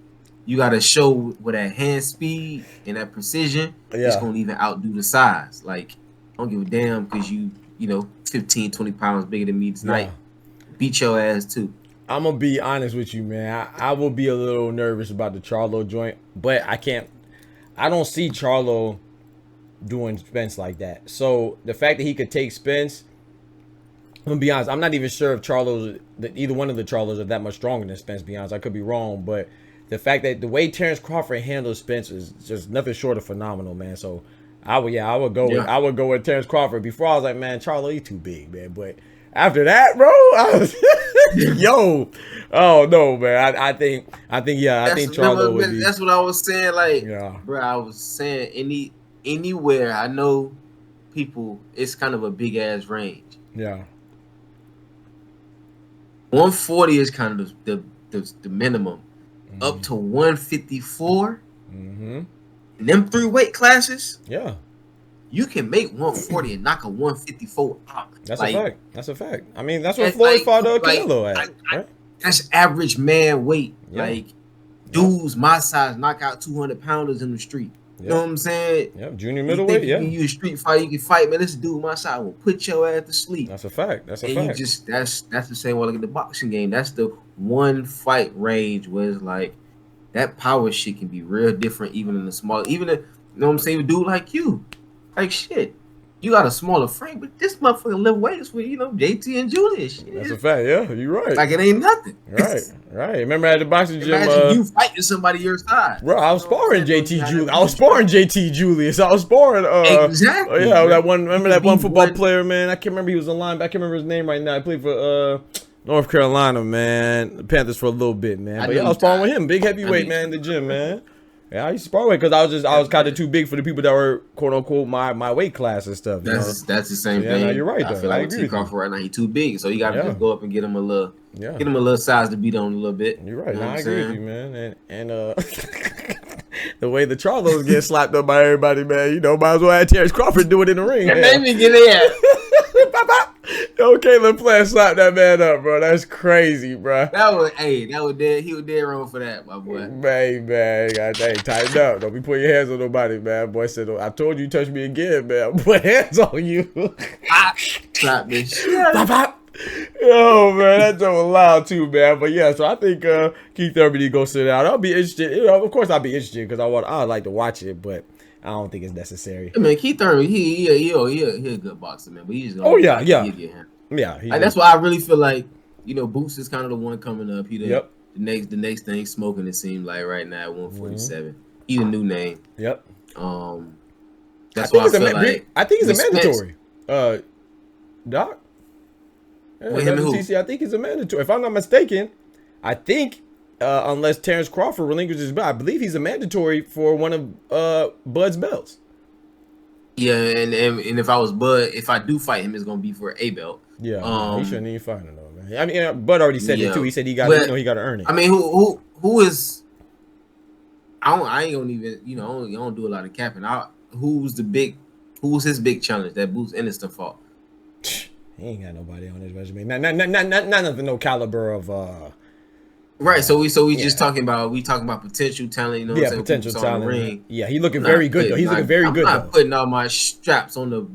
you got to show with that hand speed and that precision, it's gonna even outdo the size. Like, I don't give a damn because you 15, 20 pounds bigger than me tonight. Beat your ass too. I'm gonna be honest with you, man. I will be a little nervous about the Charlo joint, but I don't see Charlo doing Spence like that. So the fact that he could take Spence, I'm gonna be honest, I'm not even sure if either one of the Charlos are that much stronger than Spence. To be honest, I could be wrong, but the fact that the way Terrence Crawford handles Spence is just nothing short of phenomenal, man. So I would go with Terrence Crawford. Before I was like, man, Charlo, he's too big, man. But after that, bro, I was oh no, man. I think Charlo would be. That's what I was saying. Like, bro, I was saying anywhere. I know people. It's kind of a big ass range. Yeah. 140 is kind of the minimum. Up to 154. In them 3 weight classes. Yeah. You can make 140 and knock a 154 out. That's a fact. I mean, that's what Floyd fought Canelo at. Right? That's average man weight. Yeah. Like, dudes my size knock out 200-pounders in the street. You know what I'm saying? Yeah, junior middleweight. You a street fight, you can fight, man. This dude my size will put your ass to sleep. That's a fact. That's the same way. Look at the boxing game. That's the one fight range where it's like that power shit can be real different, even in the small. Even you know what I'm saying? A dude like you. Like shit, you got a smaller frame, but this motherfucker lift weights with, you know, JT and Julius. Shit. That's a fact. Yeah, you're right. Like it ain't nothing. Right. Remember at the boxing gym? Imagine you fighting somebody your size. Bro, I was sparring JT Julius. I was sparring JT Julius. I was sparring. Exactly. Yeah, that one. Remember that one football player, man? I can't remember. He was a linebacker. I can't remember his name right now. I played for North Carolina, man. The Panthers for a little bit, man. But yeah, I was sparring with him. Big heavyweight, man, in the gym, man. Yeah, I used to spar with because I was kind of too big for the people that were quote unquote my weight class and stuff. That's the same thing. No, you're right. I feel like T. Crawford right now, he's too big, so you got to just go up and get him a little, size to beat on a little bit. You're right. I agree with you, man. And the way the Charlos get slapped up by everybody, man, you know, might as well have Terrence Crawford do it in the ring. Let me get in. Yo, Caleb Plant slapped that man up, bro. That's crazy, bro. He was dead wrong for that, my boy. Man, tighten up. Don't be putting your hands on nobody, man. Boy said, I told you touch me again, man. I'll put hands on you. Slap this. Yo, man, that joke was loud too, man. But yeah, so I think Keith Thurman need to go sit down. I'll be interested. You know, of course, I'll be interested because I'd like to watch it, but I don't think it's necessary. I mean, Keith Thurman, he a good boxer, man. But he's just that's why I really feel like, you know, Boots is kind of the one coming up. He the next thing smoking. It seems like right now at 147. He's a new name. Yep. That's why I feel like I think he's a mandatory. Doc. With him and who? I think he's a mandatory. If I'm not mistaken, I think unless Terrence Crawford relinquishes his belt, I believe he's a mandatory for one of Bud's belts. Yeah, and if I was Bud, if I do fight him, it's gonna be for a belt. Yeah, he shouldn't even fight him though, man. I mean, Bud already said it too. He said he got to earn it. I mean, who is? I ain't gonna even, you know, I don't do a lot of capping. Who's his big challenge that Boots Enniston fought? He ain't got nobody on his resume. None of no caliber of right. So we just talking about potential talent. You know, what I'm saying? Potential talent. Ring. Yeah, he's looking very good though. He's looking very good. I'm not putting all my straps on the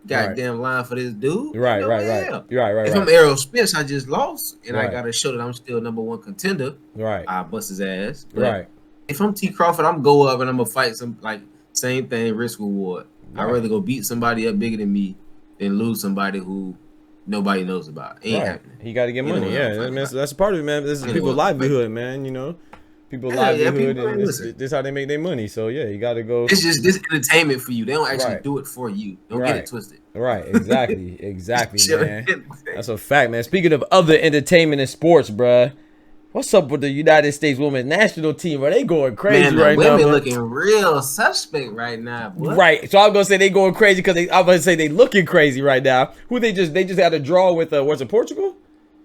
goddamn line for this dude. Right. If I'm Errol Spence, I just lost, and I gotta show that I'm still #1 contender. Right. I bust his ass. But right. If I'm T. Crawford, I'm go up and I'm gonna fight some same thing, risk reward. Right. I'd rather go beat somebody up bigger than me than lose somebody who nobody knows about. Ain't happening. He got to get money. That's a part of it, man. This is people's livelihood, man. You know, people's livelihood, and this how they make their money. So yeah, you got to go. It's just this entertainment for you. They don't actually do it for you. Don't get it twisted. Right. Exactly, man. That's a fact, man. Speaking of other entertainment and sports, bruh. What's up with the United States women's national team? Are they going crazy right now? Women looking real suspect right now, boy. Right. So I'm gonna say they going crazy because I'm gonna say they looking crazy right now. Who they just had a draw with? Was it Portugal?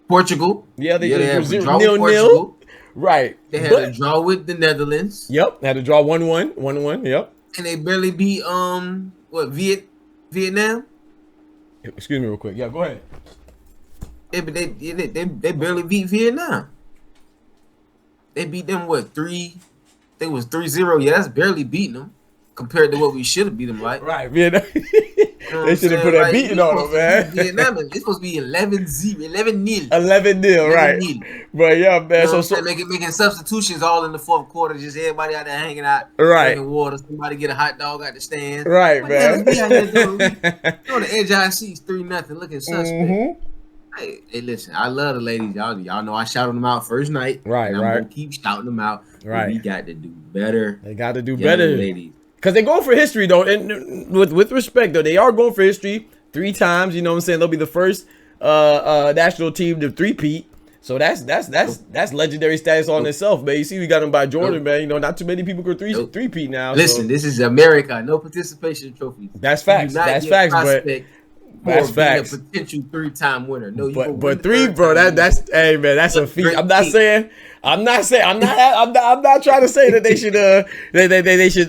Portugal. Yeah, they just had 0-0. Right. They had a draw with the Netherlands. Yep. Had a draw 1-1. Yep. And they barely beat Vietnam. Excuse me, real quick. Yeah, go ahead. Yeah, but they barely beat Vietnam. They beat them 3? They was 3-0. Yeah, that's barely beating them compared to what we should have beat them like. Right, Vietnam. They should have put that beating on them, man. Vietnam, it's supposed to be 11-0, 11-0. 11-0, right? But yeah, man. You know so making substitutions all in the fourth quarter, just everybody out there hanging out, right? Drinking water. Somebody get a hot dog at the stand, right, man. On the edge of our seats, 3-0, looking suspect. Mm-hmm. Hey, listen, I love the ladies. Y'all know I shouted them out first night. Right, and I'm gonna keep shouting them out. Right. We got to do better. They got to do better, ladies. Because they're going for history, though. And with respect, though, they are going for history 3 times. You know what I'm saying? They'll be the first national team to three-peat. So that's legendary status on itself, man. You see, we got them by Jordan, man. You know, not too many people could three-peat now. Listen, this is America. No participation trophies. That's facts. That's facts, but that's facts. A potential 3-time winner. No, you but 3, bro. That's hey, man. That's a feat. I'm not trying to say that they should they should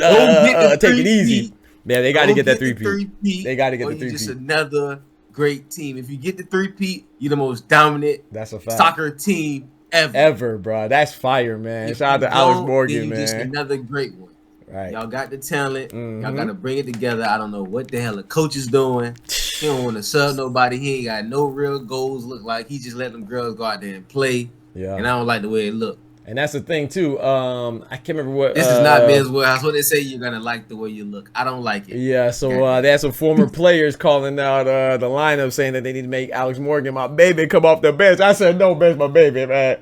take it easy. Man, they got to get that 3-peat. They got to get the 3-peat. Just another great team. If you get the 3-peat, you're the most dominant soccer team ever, bro. That's fire, man. Shout out to Alex Morgan, man. Just another great one. Right. Y'all got the talent. Mm-hmm. Y'all got to bring it together. I don't know what the hell the coach is doing. He don't want to sub nobody. He ain't got no real goals. Look like he just let them girls go out there and play. Yeah. And I don't like the way it look. And that's the thing too. I can't remember what. This is not Men's Warehouse. What they say, you're gonna like the way you look. I don't like it. Yeah, so they had some former players calling out the lineup saying that they need to make Alex Morgan my baby come off the bench. I said no, bench my baby, man.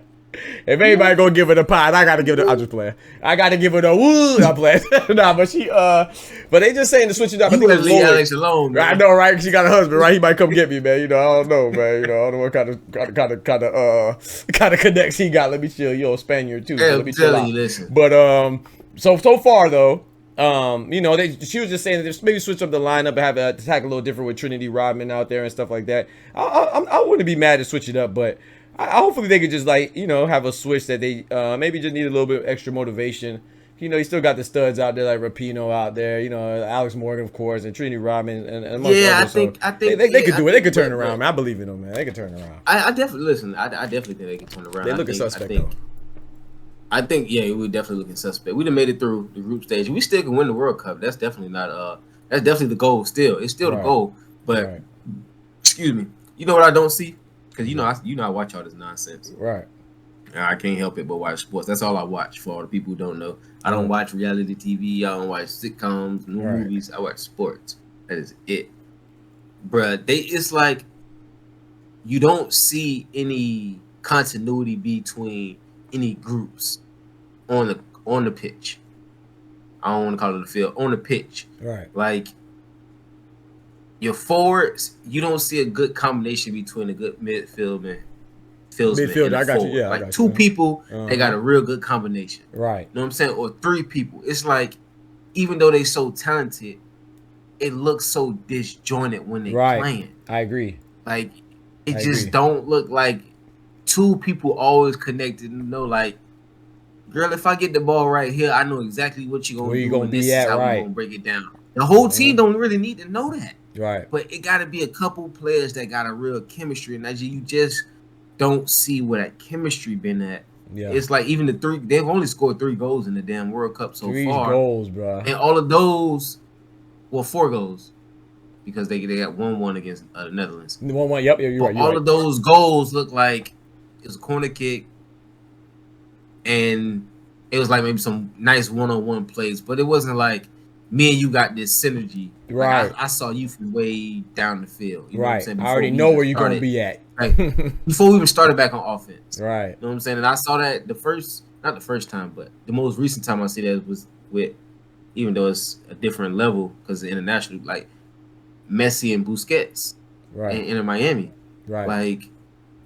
If anybody gonna give it a pod, I gotta give it. I'm just playing. I gotta give it a woo. I'm playing. Nah, but but they just saying to switch it up. I think it's leave Alex alone. Man. I know, right? She got a husband, right? He might come get me, man. You know, I don't know, man. You know, I don't know what kind of connects he got. Let me chill. You're a Spaniard too. Yeah, so let me chill out. Listen. But so far though, you know, she was just saying that maybe switch up the lineup and have a attack a little different with Trinity Rodman out there and stuff like that. I wouldn't be mad to switch it up, but. Hopefully they could just like, you know, have a switch that they maybe just need a little bit of extra motivation. You know, you still got the studs out there like Rapinoe out there, you know, Alex Morgan of course, and Trinity Rodman and amongst others. I think they could do it. They could turn around, man. I believe in them, man. They could turn around. I definitely listen. I definitely think they can turn around. They looking suspect though. I think we're definitely looking suspect. We done made it through the group stage. We still can win the World Cup. That's definitely not that's definitely the goal. Still, it's still the goal. But excuse me, you know what I don't see? Because you know I watch all this nonsense. Right. I can't help it but watch sports. That's all I watch. For all the people who don't know, I don't watch reality TV. I don't watch sitcoms, movies. I watch sports. That is it, bruh. It's like you don't see any continuity between any groups on the pitch. I don't want to call it the field. On the pitch, right? Like. Your forwards, you don't see a good combination between a good midfield and I got you. Yeah, like two people, they got a real good combination. Right. You know what I'm saying? Or three people. It's like, even though they so talented, it looks so disjointed when they playing. I agree. Like, it just don't look like two people always connected. You know, like, girl, if I get the ball right here, I know exactly what you're gonna do. Gonna this be is how we're gonna break it down. The whole team don't really need to know that. Right. But it got to be a couple players that got a real chemistry, and you just don't see where that chemistry been at. Yeah. It's like even they've only scored 3 goals in the damn World Cup so far. 3 goals, bro. And all of those, 4 goals, because they got 1-1 against the Netherlands. 1-1. Yep. You're right. All of those goals look like it was a corner kick, and it was like maybe some nice one-on-one plays, but it wasn't like. Me and you got this synergy. Right. Like I saw you from way down the field. You know right. What I'm saying? I already know where you're going to be at. Right. Before we even started back on offense. Right. You know what I'm saying? And I saw that not the first time, but the most recent time I see that was with, even though it's a different level because it's international, like Messi and Busquets in Miami. Right. Like,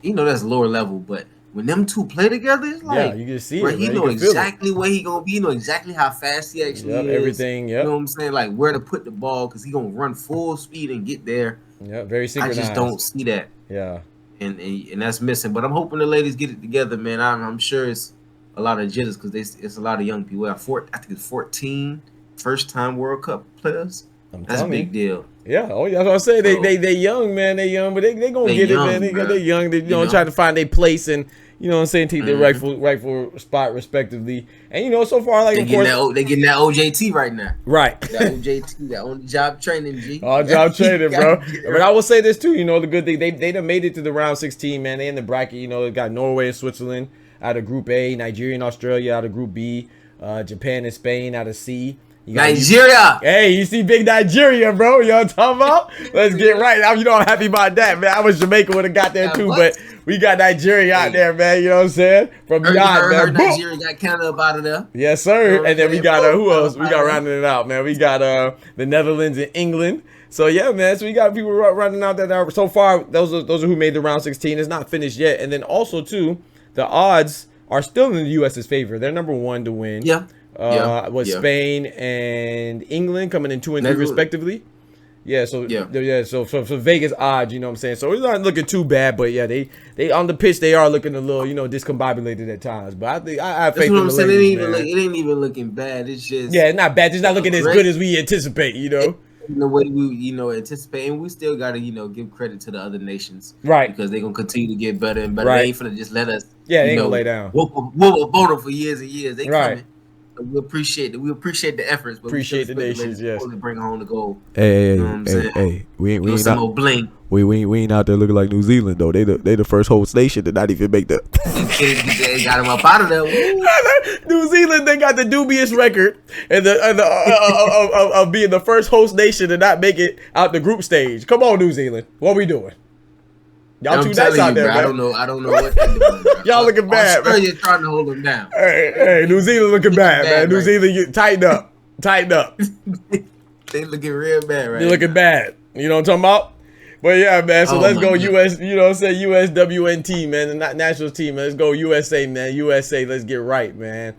you know, that's lower level, but when them two play together, it's like, you can see it. He know exactly where he gonna be. He know exactly how fast he actually is. Everything. You know what I'm saying? Like where to put the ball because he gonna run full speed and get there. Yeah, very synchronized. I just don't see that. Yeah, and that's missing. But I'm hoping the ladies get it together, man. I'm sure it's a lot of jitters because it's a lot of young people. I think it's 14 first-time World Cup players. That's a big deal. Yeah, that's what I say. They young, man. They young, but they gonna get it, man. They young. They trying to find their place and. You know what I'm saying? Take their rightful spot respectively. And you know, so far, like they getting that OJT right now. Right. That OJT, that on job training, G. All job training, bro. But I will say this too, you know, the good thing they done made it to the round 16, man. They in the bracket, you know, they got Norway and Switzerland out of Group A, Nigeria and Australia out of Group B, Japan and Spain out of C. Nigeria. Hey, you see big Nigeria, bro. You know what I'm talking about? Let's get right. You know I'm happy about that, man. I wish Jamaica would have got there too, but we got Nigeria out there, man. You know what I'm saying? From beyond, man. Nigeria got Canada up out of there. Yes, sir. You know and then we got who else? We got rounding it out, man. We got the Netherlands and England. So yeah, man. So we got people running out there. So far, those are who made the round 16. It's not finished yet. And then also too, the odds are still in the U.S.'s favor. They're number 1 to win. Yeah. Spain and England coming in 2 and 3 respectively. Yeah, so Vegas odds, you know what I'm saying? So it's not looking too bad, but yeah, they on the pitch they are looking a little, you know, discombobulated at times. But I think I have faith in the ladies, man. It ain't even looking bad. It's just it's not bad. It's not looking as good as we anticipate, you know. In the way we, anticipate, and we still gotta, give credit to the other nations, right? Because they're gonna continue to get better and better. Right. They ain't finna just let us, they ain't gonna lay down. Whoop a boner for years and years. They coming. We appreciate it. We appreciate the efforts, but Appreciate the nations, yes. To bring home the goal. Hey, You know what I'm saying? we ain't some out, more bling. we ain't out there looking like New Zealand though. They the first host nation to not even make the. They got him up out of there. New Zealand, they got the dubious record and of being the first host nation to not make it out the group stage. Come on, New Zealand, what we doing? Y'all too nice out there, bro, man. I don't know what they're doing. Bro. Y'all looking bad, man. Australia trying to hold them down. Hey, New Zealand looking bad, man. New Zealand, you tighten up. They looking real bad, right? They looking bad. You know what I'm talking about? But yeah, man. So let's go US. You know what I'm saying? USWNT, man. The national team. Man. Let's go USA, man. USA. Let's get right, man.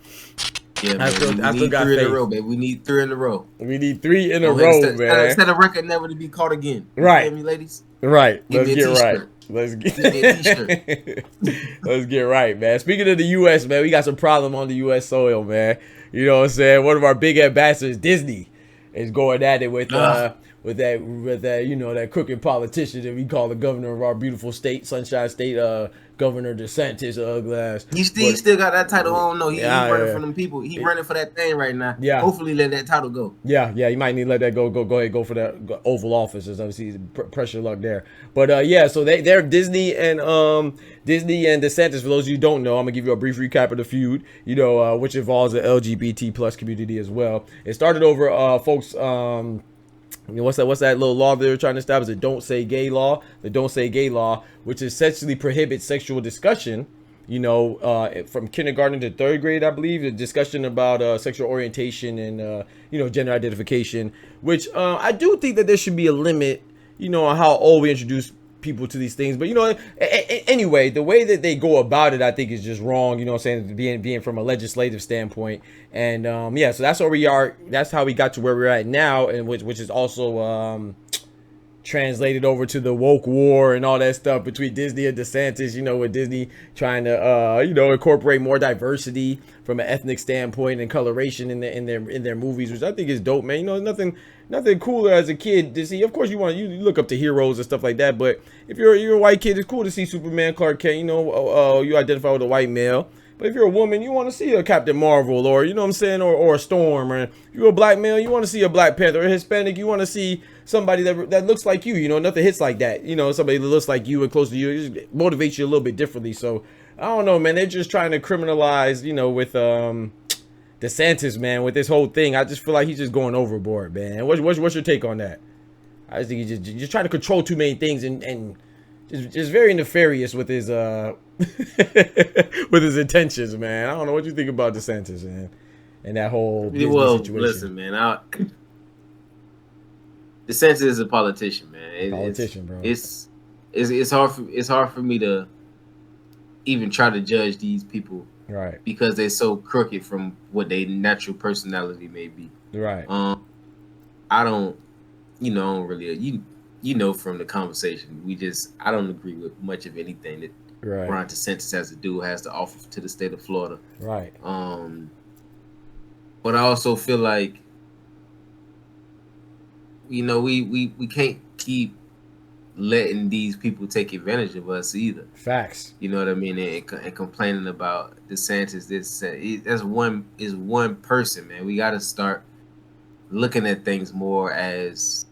Yeah, man. I still got faith. In a row, baby. We need 3 in a row. We need 3 in a row, man. Set a record never to be caught again. Right. You hear me, ladies? Right. Let's get right. Let's get right, man. Speaking of the U.S., man, we got some problem on the U.S. soil, man. You know what I'm saying? One of our big ambassadors, Disney, is going at it with that you know, that crooked politician that we call the governor of our beautiful state, Sunshine State, Governor DeSantis, glass. He still got that title. I don't know. He running for them people. He running for that thing right now. Yeah. Hopefully let that title go. Yeah. You might need to let that go. Go ahead, go for that Oval Office. Obviously, pressure luck there. But yeah, so they're Disney and DeSantis. For those of you who don't know, I'm gonna give you a brief recap of the feud. You know, which involves the LGBT plus community as well. It started over folks. I mean, what's that little law they were trying to establish? The Don't Say Gay law. The Don't Say Gay law, which essentially prohibits sexual discussion, you know, from kindergarten to 3rd grade, I believe. The discussion about sexual orientation and, you know, gender identification, which I do think that there should be a limit, you know, on how old we introduce people to these things. But, you know, anyway, the way that they go about it, I think is just wrong, you know what I'm saying, being from a legislative standpoint. And yeah, so that's where we are. That's how we got to where we're at now, and which is also translated over to the woke war and all that stuff between Disney and DeSantis, you know, with Disney trying to you know, incorporate more diversity from an ethnic standpoint and coloration in their movies, which I think is dope, man. You know, nothing cooler as a kid to see. Of course, you look up to heroes and stuff like that, but if you're a white kid, it's cool to see Superman, Clark Kent. You know, you identify with a white male. But if you're a woman, you want to see a Captain Marvel, or, you know what I'm saying, or a Storm. Or if you're a black male, you want to see a Black Panther. Or a Hispanic, you want to see somebody that looks like you. You know, nothing hits like that. You know, somebody that looks like you and close to you. It just motivates you a little bit differently. So, I don't know, man. They're just trying to criminalize, you know, with DeSantis, man, with this whole thing. I just feel like he's just going overboard, man. What's your take on that? I just think he's just trying to control too many things and just very nefarious with his with his intentions, man. I don't know what you think about DeSantis, man, and that whole situation. Listen, man, DeSantis is a politician, man. Bro. It's hard for me to even try to judge these people, right? Because they're so crooked from what their natural personality may be, right? I don't really you know from the conversation, I don't agree with much of anything that Ron DeSantis has to offer to the state of Florida. Right. But I also feel like, you know, we can't keep letting these people take advantage of us either. Facts. You know what I mean? And complaining about DeSantis, that's one person, man. We got to start looking at things more as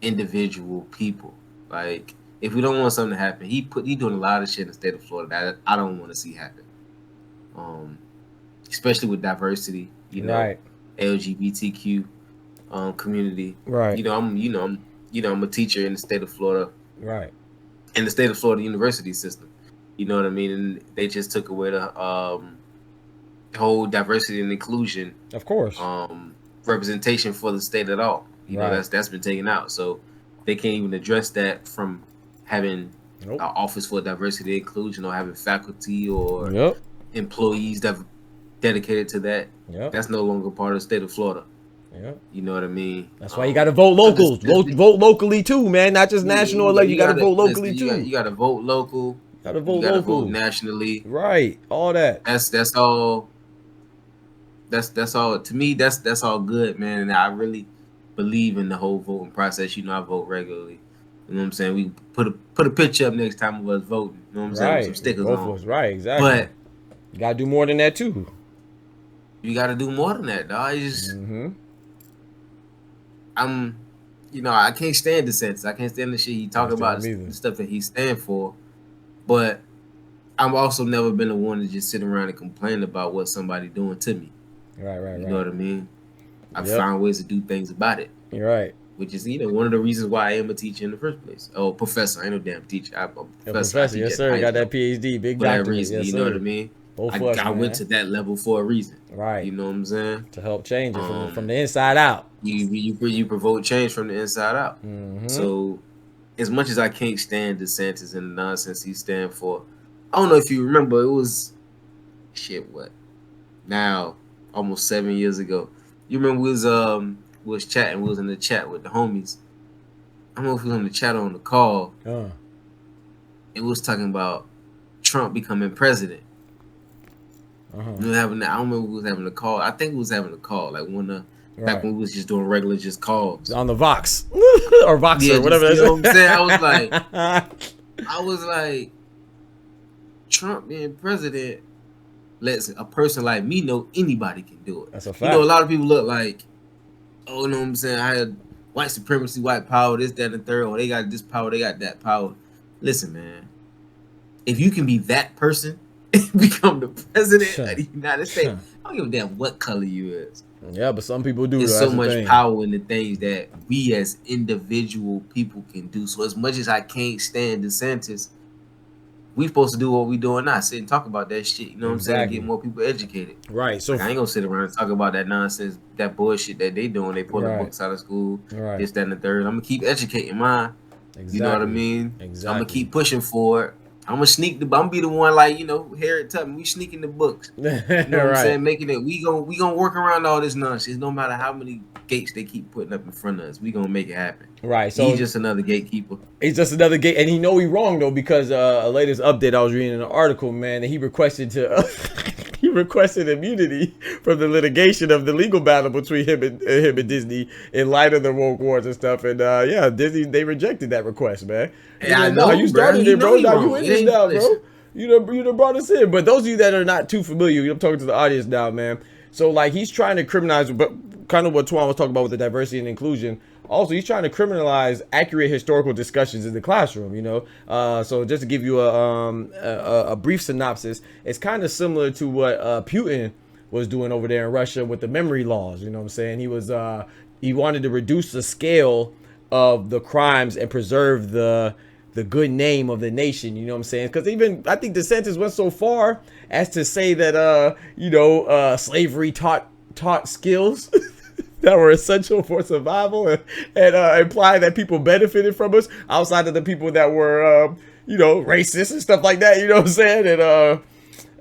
individual people. Like, if we don't want something to happen, he doing a lot of shit in the state of Florida that I don't want to see happen. Especially with diversity, you know, right. LGBTQ community. Right. You know, I'm a teacher in the state of Florida. Right. In the state of Florida university system. You know what I mean? And they just took away the whole diversity and inclusion. Of course. Representation for the state at all. You know, that's been taken out. So they can't even address that from having an office for diversity and inclusion, or having faculty or employees that dedicated to that. That's no longer part of the state of Florida. You know what I mean? That's why you got to vote locals. Vote locally too, man. Not just national. Like, you got to vote locally too. You got to vote local. You got to vote local. Vote nationally. Right. All that. That's all. That's all. To me, that's all good, man. And I really believe in the whole voting process. You know, I vote regularly. You know what I'm saying? We put a picture up next time of us voting. You know what I'm saying? With some stickers on. Right, exactly. But you gotta do more than that too. you got to do more than that, dog. It's just, I can't stand DeSantis. I can't stand the shit he talk about, the stuff that he stand for. But I've also never been the one to just sit around and complain about what somebody doing to me. Right. You know what I mean? I found ways to do things about it. You're right. Which is, one of the reasons why I am a teacher in the first place. Oh, professor. I ain't no damn teacher. I'm a professor. Yes, sir. Got that PhD. Big doctorate. Reason, yes, you know what I mean? I went to that level for a reason. Right. You know what I'm saying? To help change it from the inside out. You provoke change from the inside out. So, as much as I can't stand DeSantis and the nonsense he stand for, I don't know if you remember, it was now almost 7 years ago. You remember we was chatting, we was in the chat with the homies. I don't know if we was on the chat or on the call. It was talking about Trump becoming president. We were I don't remember who was having a call. I think we was having a call, like back when we was just doing regular calls. On the Vox. or Voxer, whatever you know what I'm saying? I was like, Trump being president lets a person like me know anybody can do it. That's a fact. A lot of people look like, oh, you know what I'm saying? I had white supremacy, white power, this, that, and the third. Oh, they got this power, they got that power. Listen, man. If you can be that person and become the president of the United States, I don't give a damn what color you is. Yeah, but some people do. There's so much power in the things that we as individual people can do. So as much as I can't stand DeSantis, we supposed to do what we doing now, sit and talk about that shit. You know what I'm saying? Get more people educated. Right. So I ain't gonna sit around and talk about that nonsense, that bullshit that they doing. They pulling books out of school, this, that, and the third. I'm gonna keep educating mine. You know what I mean? Exactly. I'm gonna keep pushing for it. I'm gonna be the one, like, Harriet Tubman. We sneaking the books. You know what I'm saying? Making it. We gonna work around all this nonsense. No matter how many gates they keep putting up in front of us, we gonna make it happen. Right. So he's just another gatekeeper. He's just another gate, and he know he wrong though, because a latest update I was reading in an article, man, and he requested immunity from the litigation of the legal battle between him and Disney in light of the woke wars and stuff. And Disney, they rejected that request, man. Yeah, I know. You started it, bro. Now you in this now, bro. You done brought us in. But those of you that are not too familiar, I'm talking to the audience now, man. So like he's trying to criminalize, but kind of what Twan was talking about with the diversity and inclusion. Also, he's trying to criminalize accurate historical discussions in the classroom, So just to give you a brief synopsis, it's kind of similar to what Putin was doing over there in Russia with the memory laws. You know what I'm saying? He wanted to reduce the scale of the crimes and preserve the good name of the nation. You know what I'm saying? Because even I think DeSantis went so far as to say that slavery taught skills that were essential for survival and imply that people benefited from us outside of the people that were, racist and stuff like that. You know what I'm saying? And I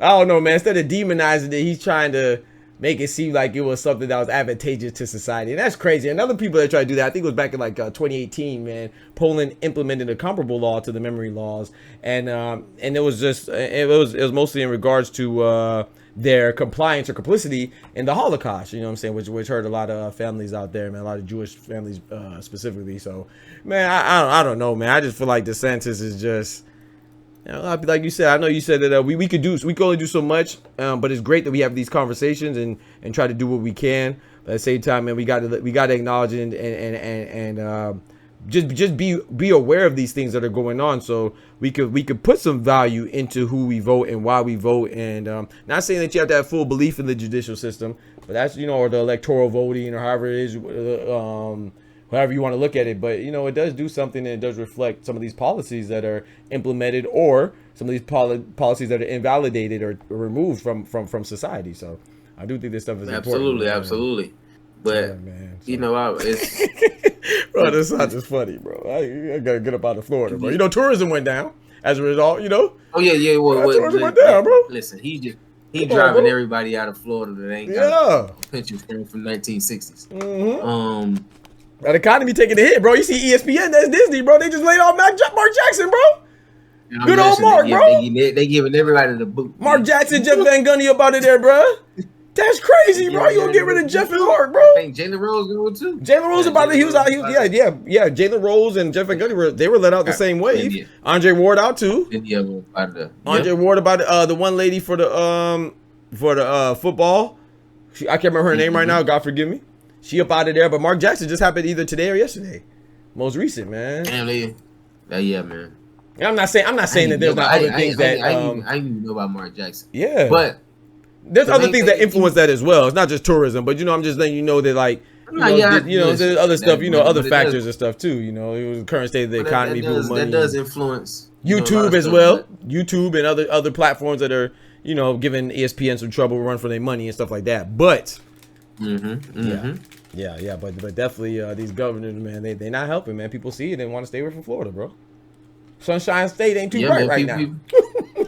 don't know, man. Instead of demonizing it, he's trying to make it seem like it was something that was advantageous to society. And that's crazy. And other people that tried to do that, I think it was back in 2018, man, Poland implemented a comparable law to the memory laws. And it was just, it was mostly in regards to, their compliance or complicity in the Holocaust, you know what I'm saying, which hurt a lot of families out there, man, a lot of Jewish families specifically. So, man, I don't know, man. I just feel like DeSantis is just, like you said, I know you said that we can only do so much, but it's great that we have these conversations and try to do what we can. But at the same time, man, we got to acknowledge it and just be aware of these things that are going on, so we could put some value into who we vote and why we vote. And not saying that you have to have full belief in the judicial system, but that's or the electoral voting or however it is, however you want to look at it. But it does do something, and it does reflect some of these policies that are implemented or some of these policies that are invalidated or removed from society. So I do think this stuff is important. Absolutely. But man, it's bro, this is just funny, bro. I gotta get up out of Florida, bro. Tourism went down as a result. Oh yeah. Tourism went down, bro. Listen, he driving everybody out of Florida that ain't got pensions from 1960s. That economy taking a hit, bro. You see ESPN, that's Disney, bro. They just laid off Mark Jackson, bro. Good old Mark, bro. They giving everybody the boot. Mark Jackson, Jeff Van Gundy up out of there, bro. That's crazy, bro. You gonna get rid of Jeff and Mark, bro? I think Jalen Rose going too. Jalen Rose about it. He was out. Yeah. Jalen Rose and Jeff Van Gundy were let out the same way. Andre Ward out too. Andre Ward about the one lady for the football. I can't remember her name right now. God forgive me. She up out of there. But Mark Jackson just happened either today or yesterday. Most recent, man. Damn, yeah, man. And I'm not saying that there's not other things that I didn't even know about Mark Jackson. Yeah, but there's other things that influence that as well. It's not just tourism, but I'm just letting you know that like there's other stuff, other factors and stuff too. It was the current state of the economy, that does influence YouTube as well. YouTube and other platforms that are giving ESPN some trouble, run for their money and stuff like that. But yeah, but definitely these governors, man, they not helping, man. People see it and want to stay away from Florida, bro. Sunshine State ain't too bright right now.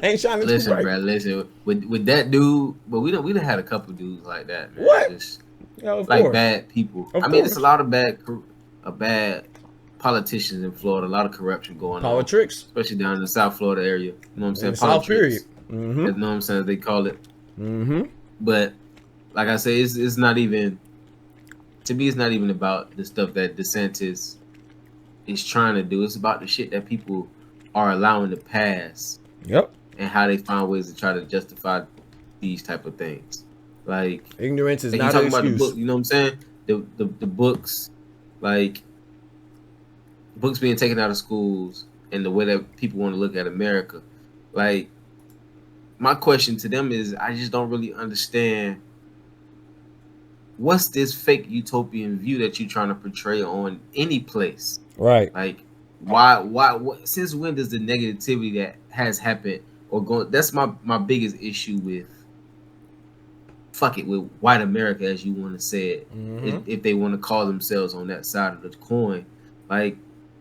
Ain't shining too bright. Bro, listen. With that dude, but we done had a couple dudes like that, man. What? Just, of like course. bad people. Of I mean, course. it's a lot of bad politicians in Florida. A lot of corruption going on, Politics, especially down in the South Florida area. You know what I'm saying? South period. You know what I'm saying? They call it. Mm-hmm. But like I say, it's not even. To me, it's not even about the stuff that DeSantis is trying to do. It's about the shit that people are allowing to pass. Yep. And how they find ways to try to justify these type of things. Like ignorance is like not an excuse. About the book, you know what I'm saying? The books, like books being taken out of schools and the way that people want to look at America. Like my question to them is, I just don't really understand what's this fake utopian view that you're trying to portray on any place. Right. Like why since when does the negativity that has happened or going, that's my biggest issue with with white America, as you want to say it, if they want to call themselves on that side of the coin. Like,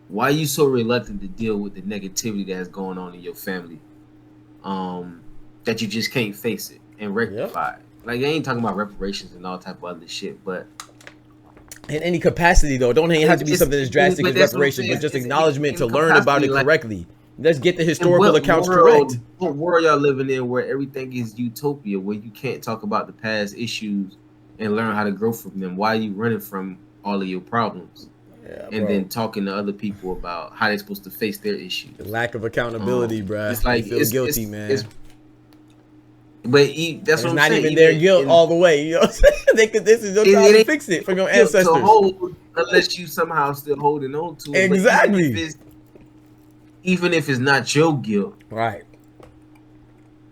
why are you so reluctant to deal with the negativity that has going on in your family, that you just can't face it and rectify it? Like, I ain't talking about reparations and all type of other shit, but in any capacity though, don't have to be something as drastic as reparations, but just acknowledgement to learn about it correctly. Let's get the historical accounts correct. What world y'all living in where everything is utopia, where you can't talk about the past issues and learn how to grow from them? Why are you running from all of your problems? And then talking to other people about how they're supposed to face their issues. The lack of accountability, bruh. It's like, feel guilty, man. That's what I'm saying. Not even their guilt all the way. You know what I'm saying? This is your time to fix it from your ancestors. To hold, unless you somehow still holding on to it. Exactly. Even if it's not your guilt, right?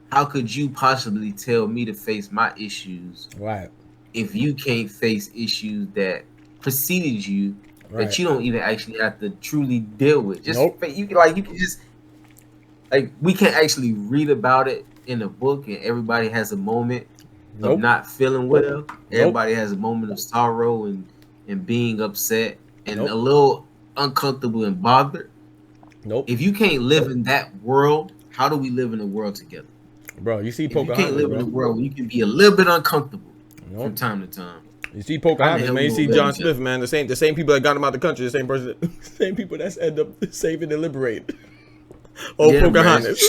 How could you possibly tell me to face my issues, right? If you can't face issues that preceded you, that you don't even actually have to truly deal with. Just you can just we can't actually read about it in a book, and everybody has a moment of not feeling well. Everybody has a moment of sorrow and being upset and a little uncomfortable and bothered. If you can't live in that world, how do we live in a world together? Bro, you see Pocahontas, you can't live in a world where you can be a little bit uncomfortable from time to time. You see Pocahontas, man. You see John Smith, man. The same people that got him out the country, same people that's end up saving and liberating. Pocahontas.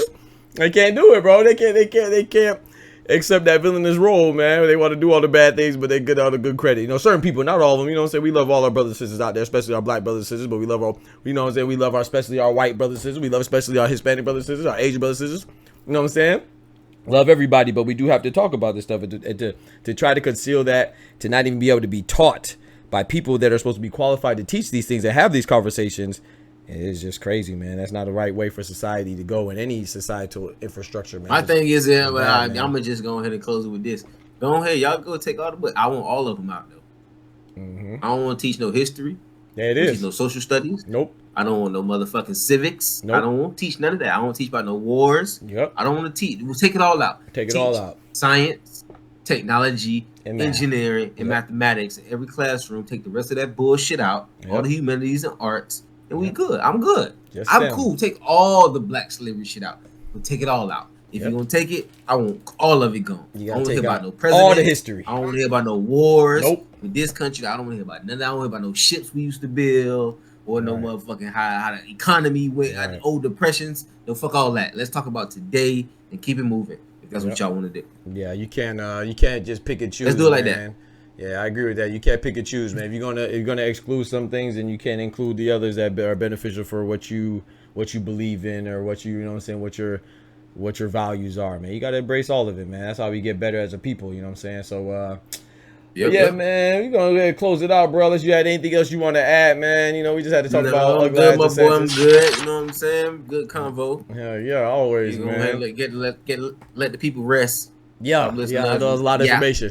They can't do it, bro. They can't accept that villainous role, man. They want to do all the bad things, but they get all the good credit. Certain people, not all of them. You know what I'm saying? We love all our brothers and sisters out there, especially our black brothers and sisters. But we love we love especially our white brothers and sisters. We love especially our Hispanic brothers and sisters, our Asian brothers and sisters. You know what I'm saying? Love everybody, but we do have to talk about this stuff and to try to conceal that, to not even be able to be taught by people that are supposed to be qualified to teach these things and have these conversations. It's just crazy, man. That's not the right way for society to go in any societal infrastructure, man. My thing is, I'm gonna just go ahead and close it with this. Go ahead, y'all go take all the books. I want all of them out though. I don't want to teach no history. There it is. Teach no social studies. Nope. I don't want no motherfucking civics. Nope. I don't want to teach none of that. I don't want to teach about no wars. Yep. I don't want to teach. We'll take it all out. Take it all out. Science, technology, and engineering, and mathematics. In every classroom, take the rest of that bullshit out. All the humanities and arts. And we good. I'm good. I'm cool. Take all the black slavery shit out. We'll take it all out. If you're gonna take it, I want all of it gone. I don't want to hear about no president. All the history. I don't want to hear about no wars. Nope. With this country, I don't want to hear about none. I don't want to hear about no ships we used to build or no motherfucking how the economy went, old depressions. No, fuck all that. Let's talk about today and keep it moving. If that's what y'all want to do. Yeah, you can't just pick and choose. Let's do it like that. Yeah, I agree with that. You can't pick and choose, man. If you're gonna exclude some things, then you can't include the others that are beneficial for what you believe in or what you know what I'm saying, what your values are, man. You gotta embrace all of it, man. That's how we get better as a people, you know what I'm saying? So Yeah, man, we're going to go ahead and close it out, bro. Unless you had anything else you want to add, man. You know, we just had to talk about I'm good, my boy. I'm good. You know what I'm saying? Good convo. Hell yeah, always, man. Let the people rest. Yeah, that was a lot of information.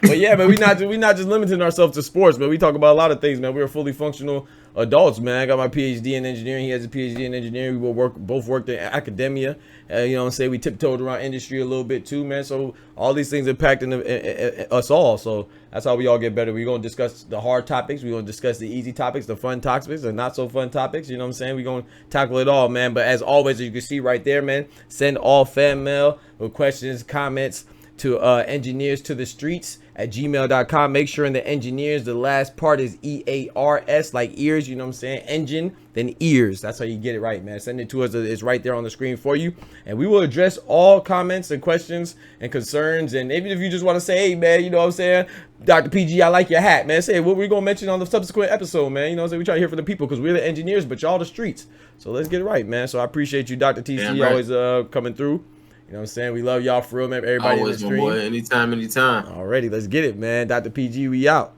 But yeah, man, we not just limiting ourselves to sports, man. We talk about a lot of things, man. We're fully functional adults, man. I got my PhD in engineering. He has a PhD in engineering. We both worked in academia. You know what I'm saying? We tiptoed around industry a little bit too, man. So all these things impacting us all. So that's how we all get better. We're going to discuss the hard topics. We're going to discuss the easy topics, the fun topics, the not so fun topics. You know what I'm saying? We're going to tackle it all, man. But as always, as you can see right there, man, send all fan mail with questions, comments to engineearstothestreetz@gmail.com. Make sure in the engineers, the last part is EARS, like ears, you know what I'm saying? Engine, then ears. That's how you get it right, man. Send it to us. It's right there on the screen for you. And we will address all comments and questions and concerns. And even if you just want to say, hey, man, you know what I'm saying? Dr. PG, I like your hat, man. Say what we're going to mention on the subsequent episode, man. You know what I'm saying? We try to hear from the people because we're the engineers, but y'all the streets. So let's get it right, man. So I appreciate you, Dr. TC, always coming through. You know what I'm saying? We love y'all for real, man. Everybody always, in the stream. Boy. Anytime. Alrighty, let's get it, man. Dr. PG, we out.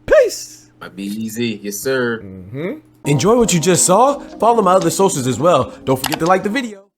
Peace. Might be easy. Yes, sir. Enjoy what you just saw? Follow my other socials as well. Don't forget to like the video.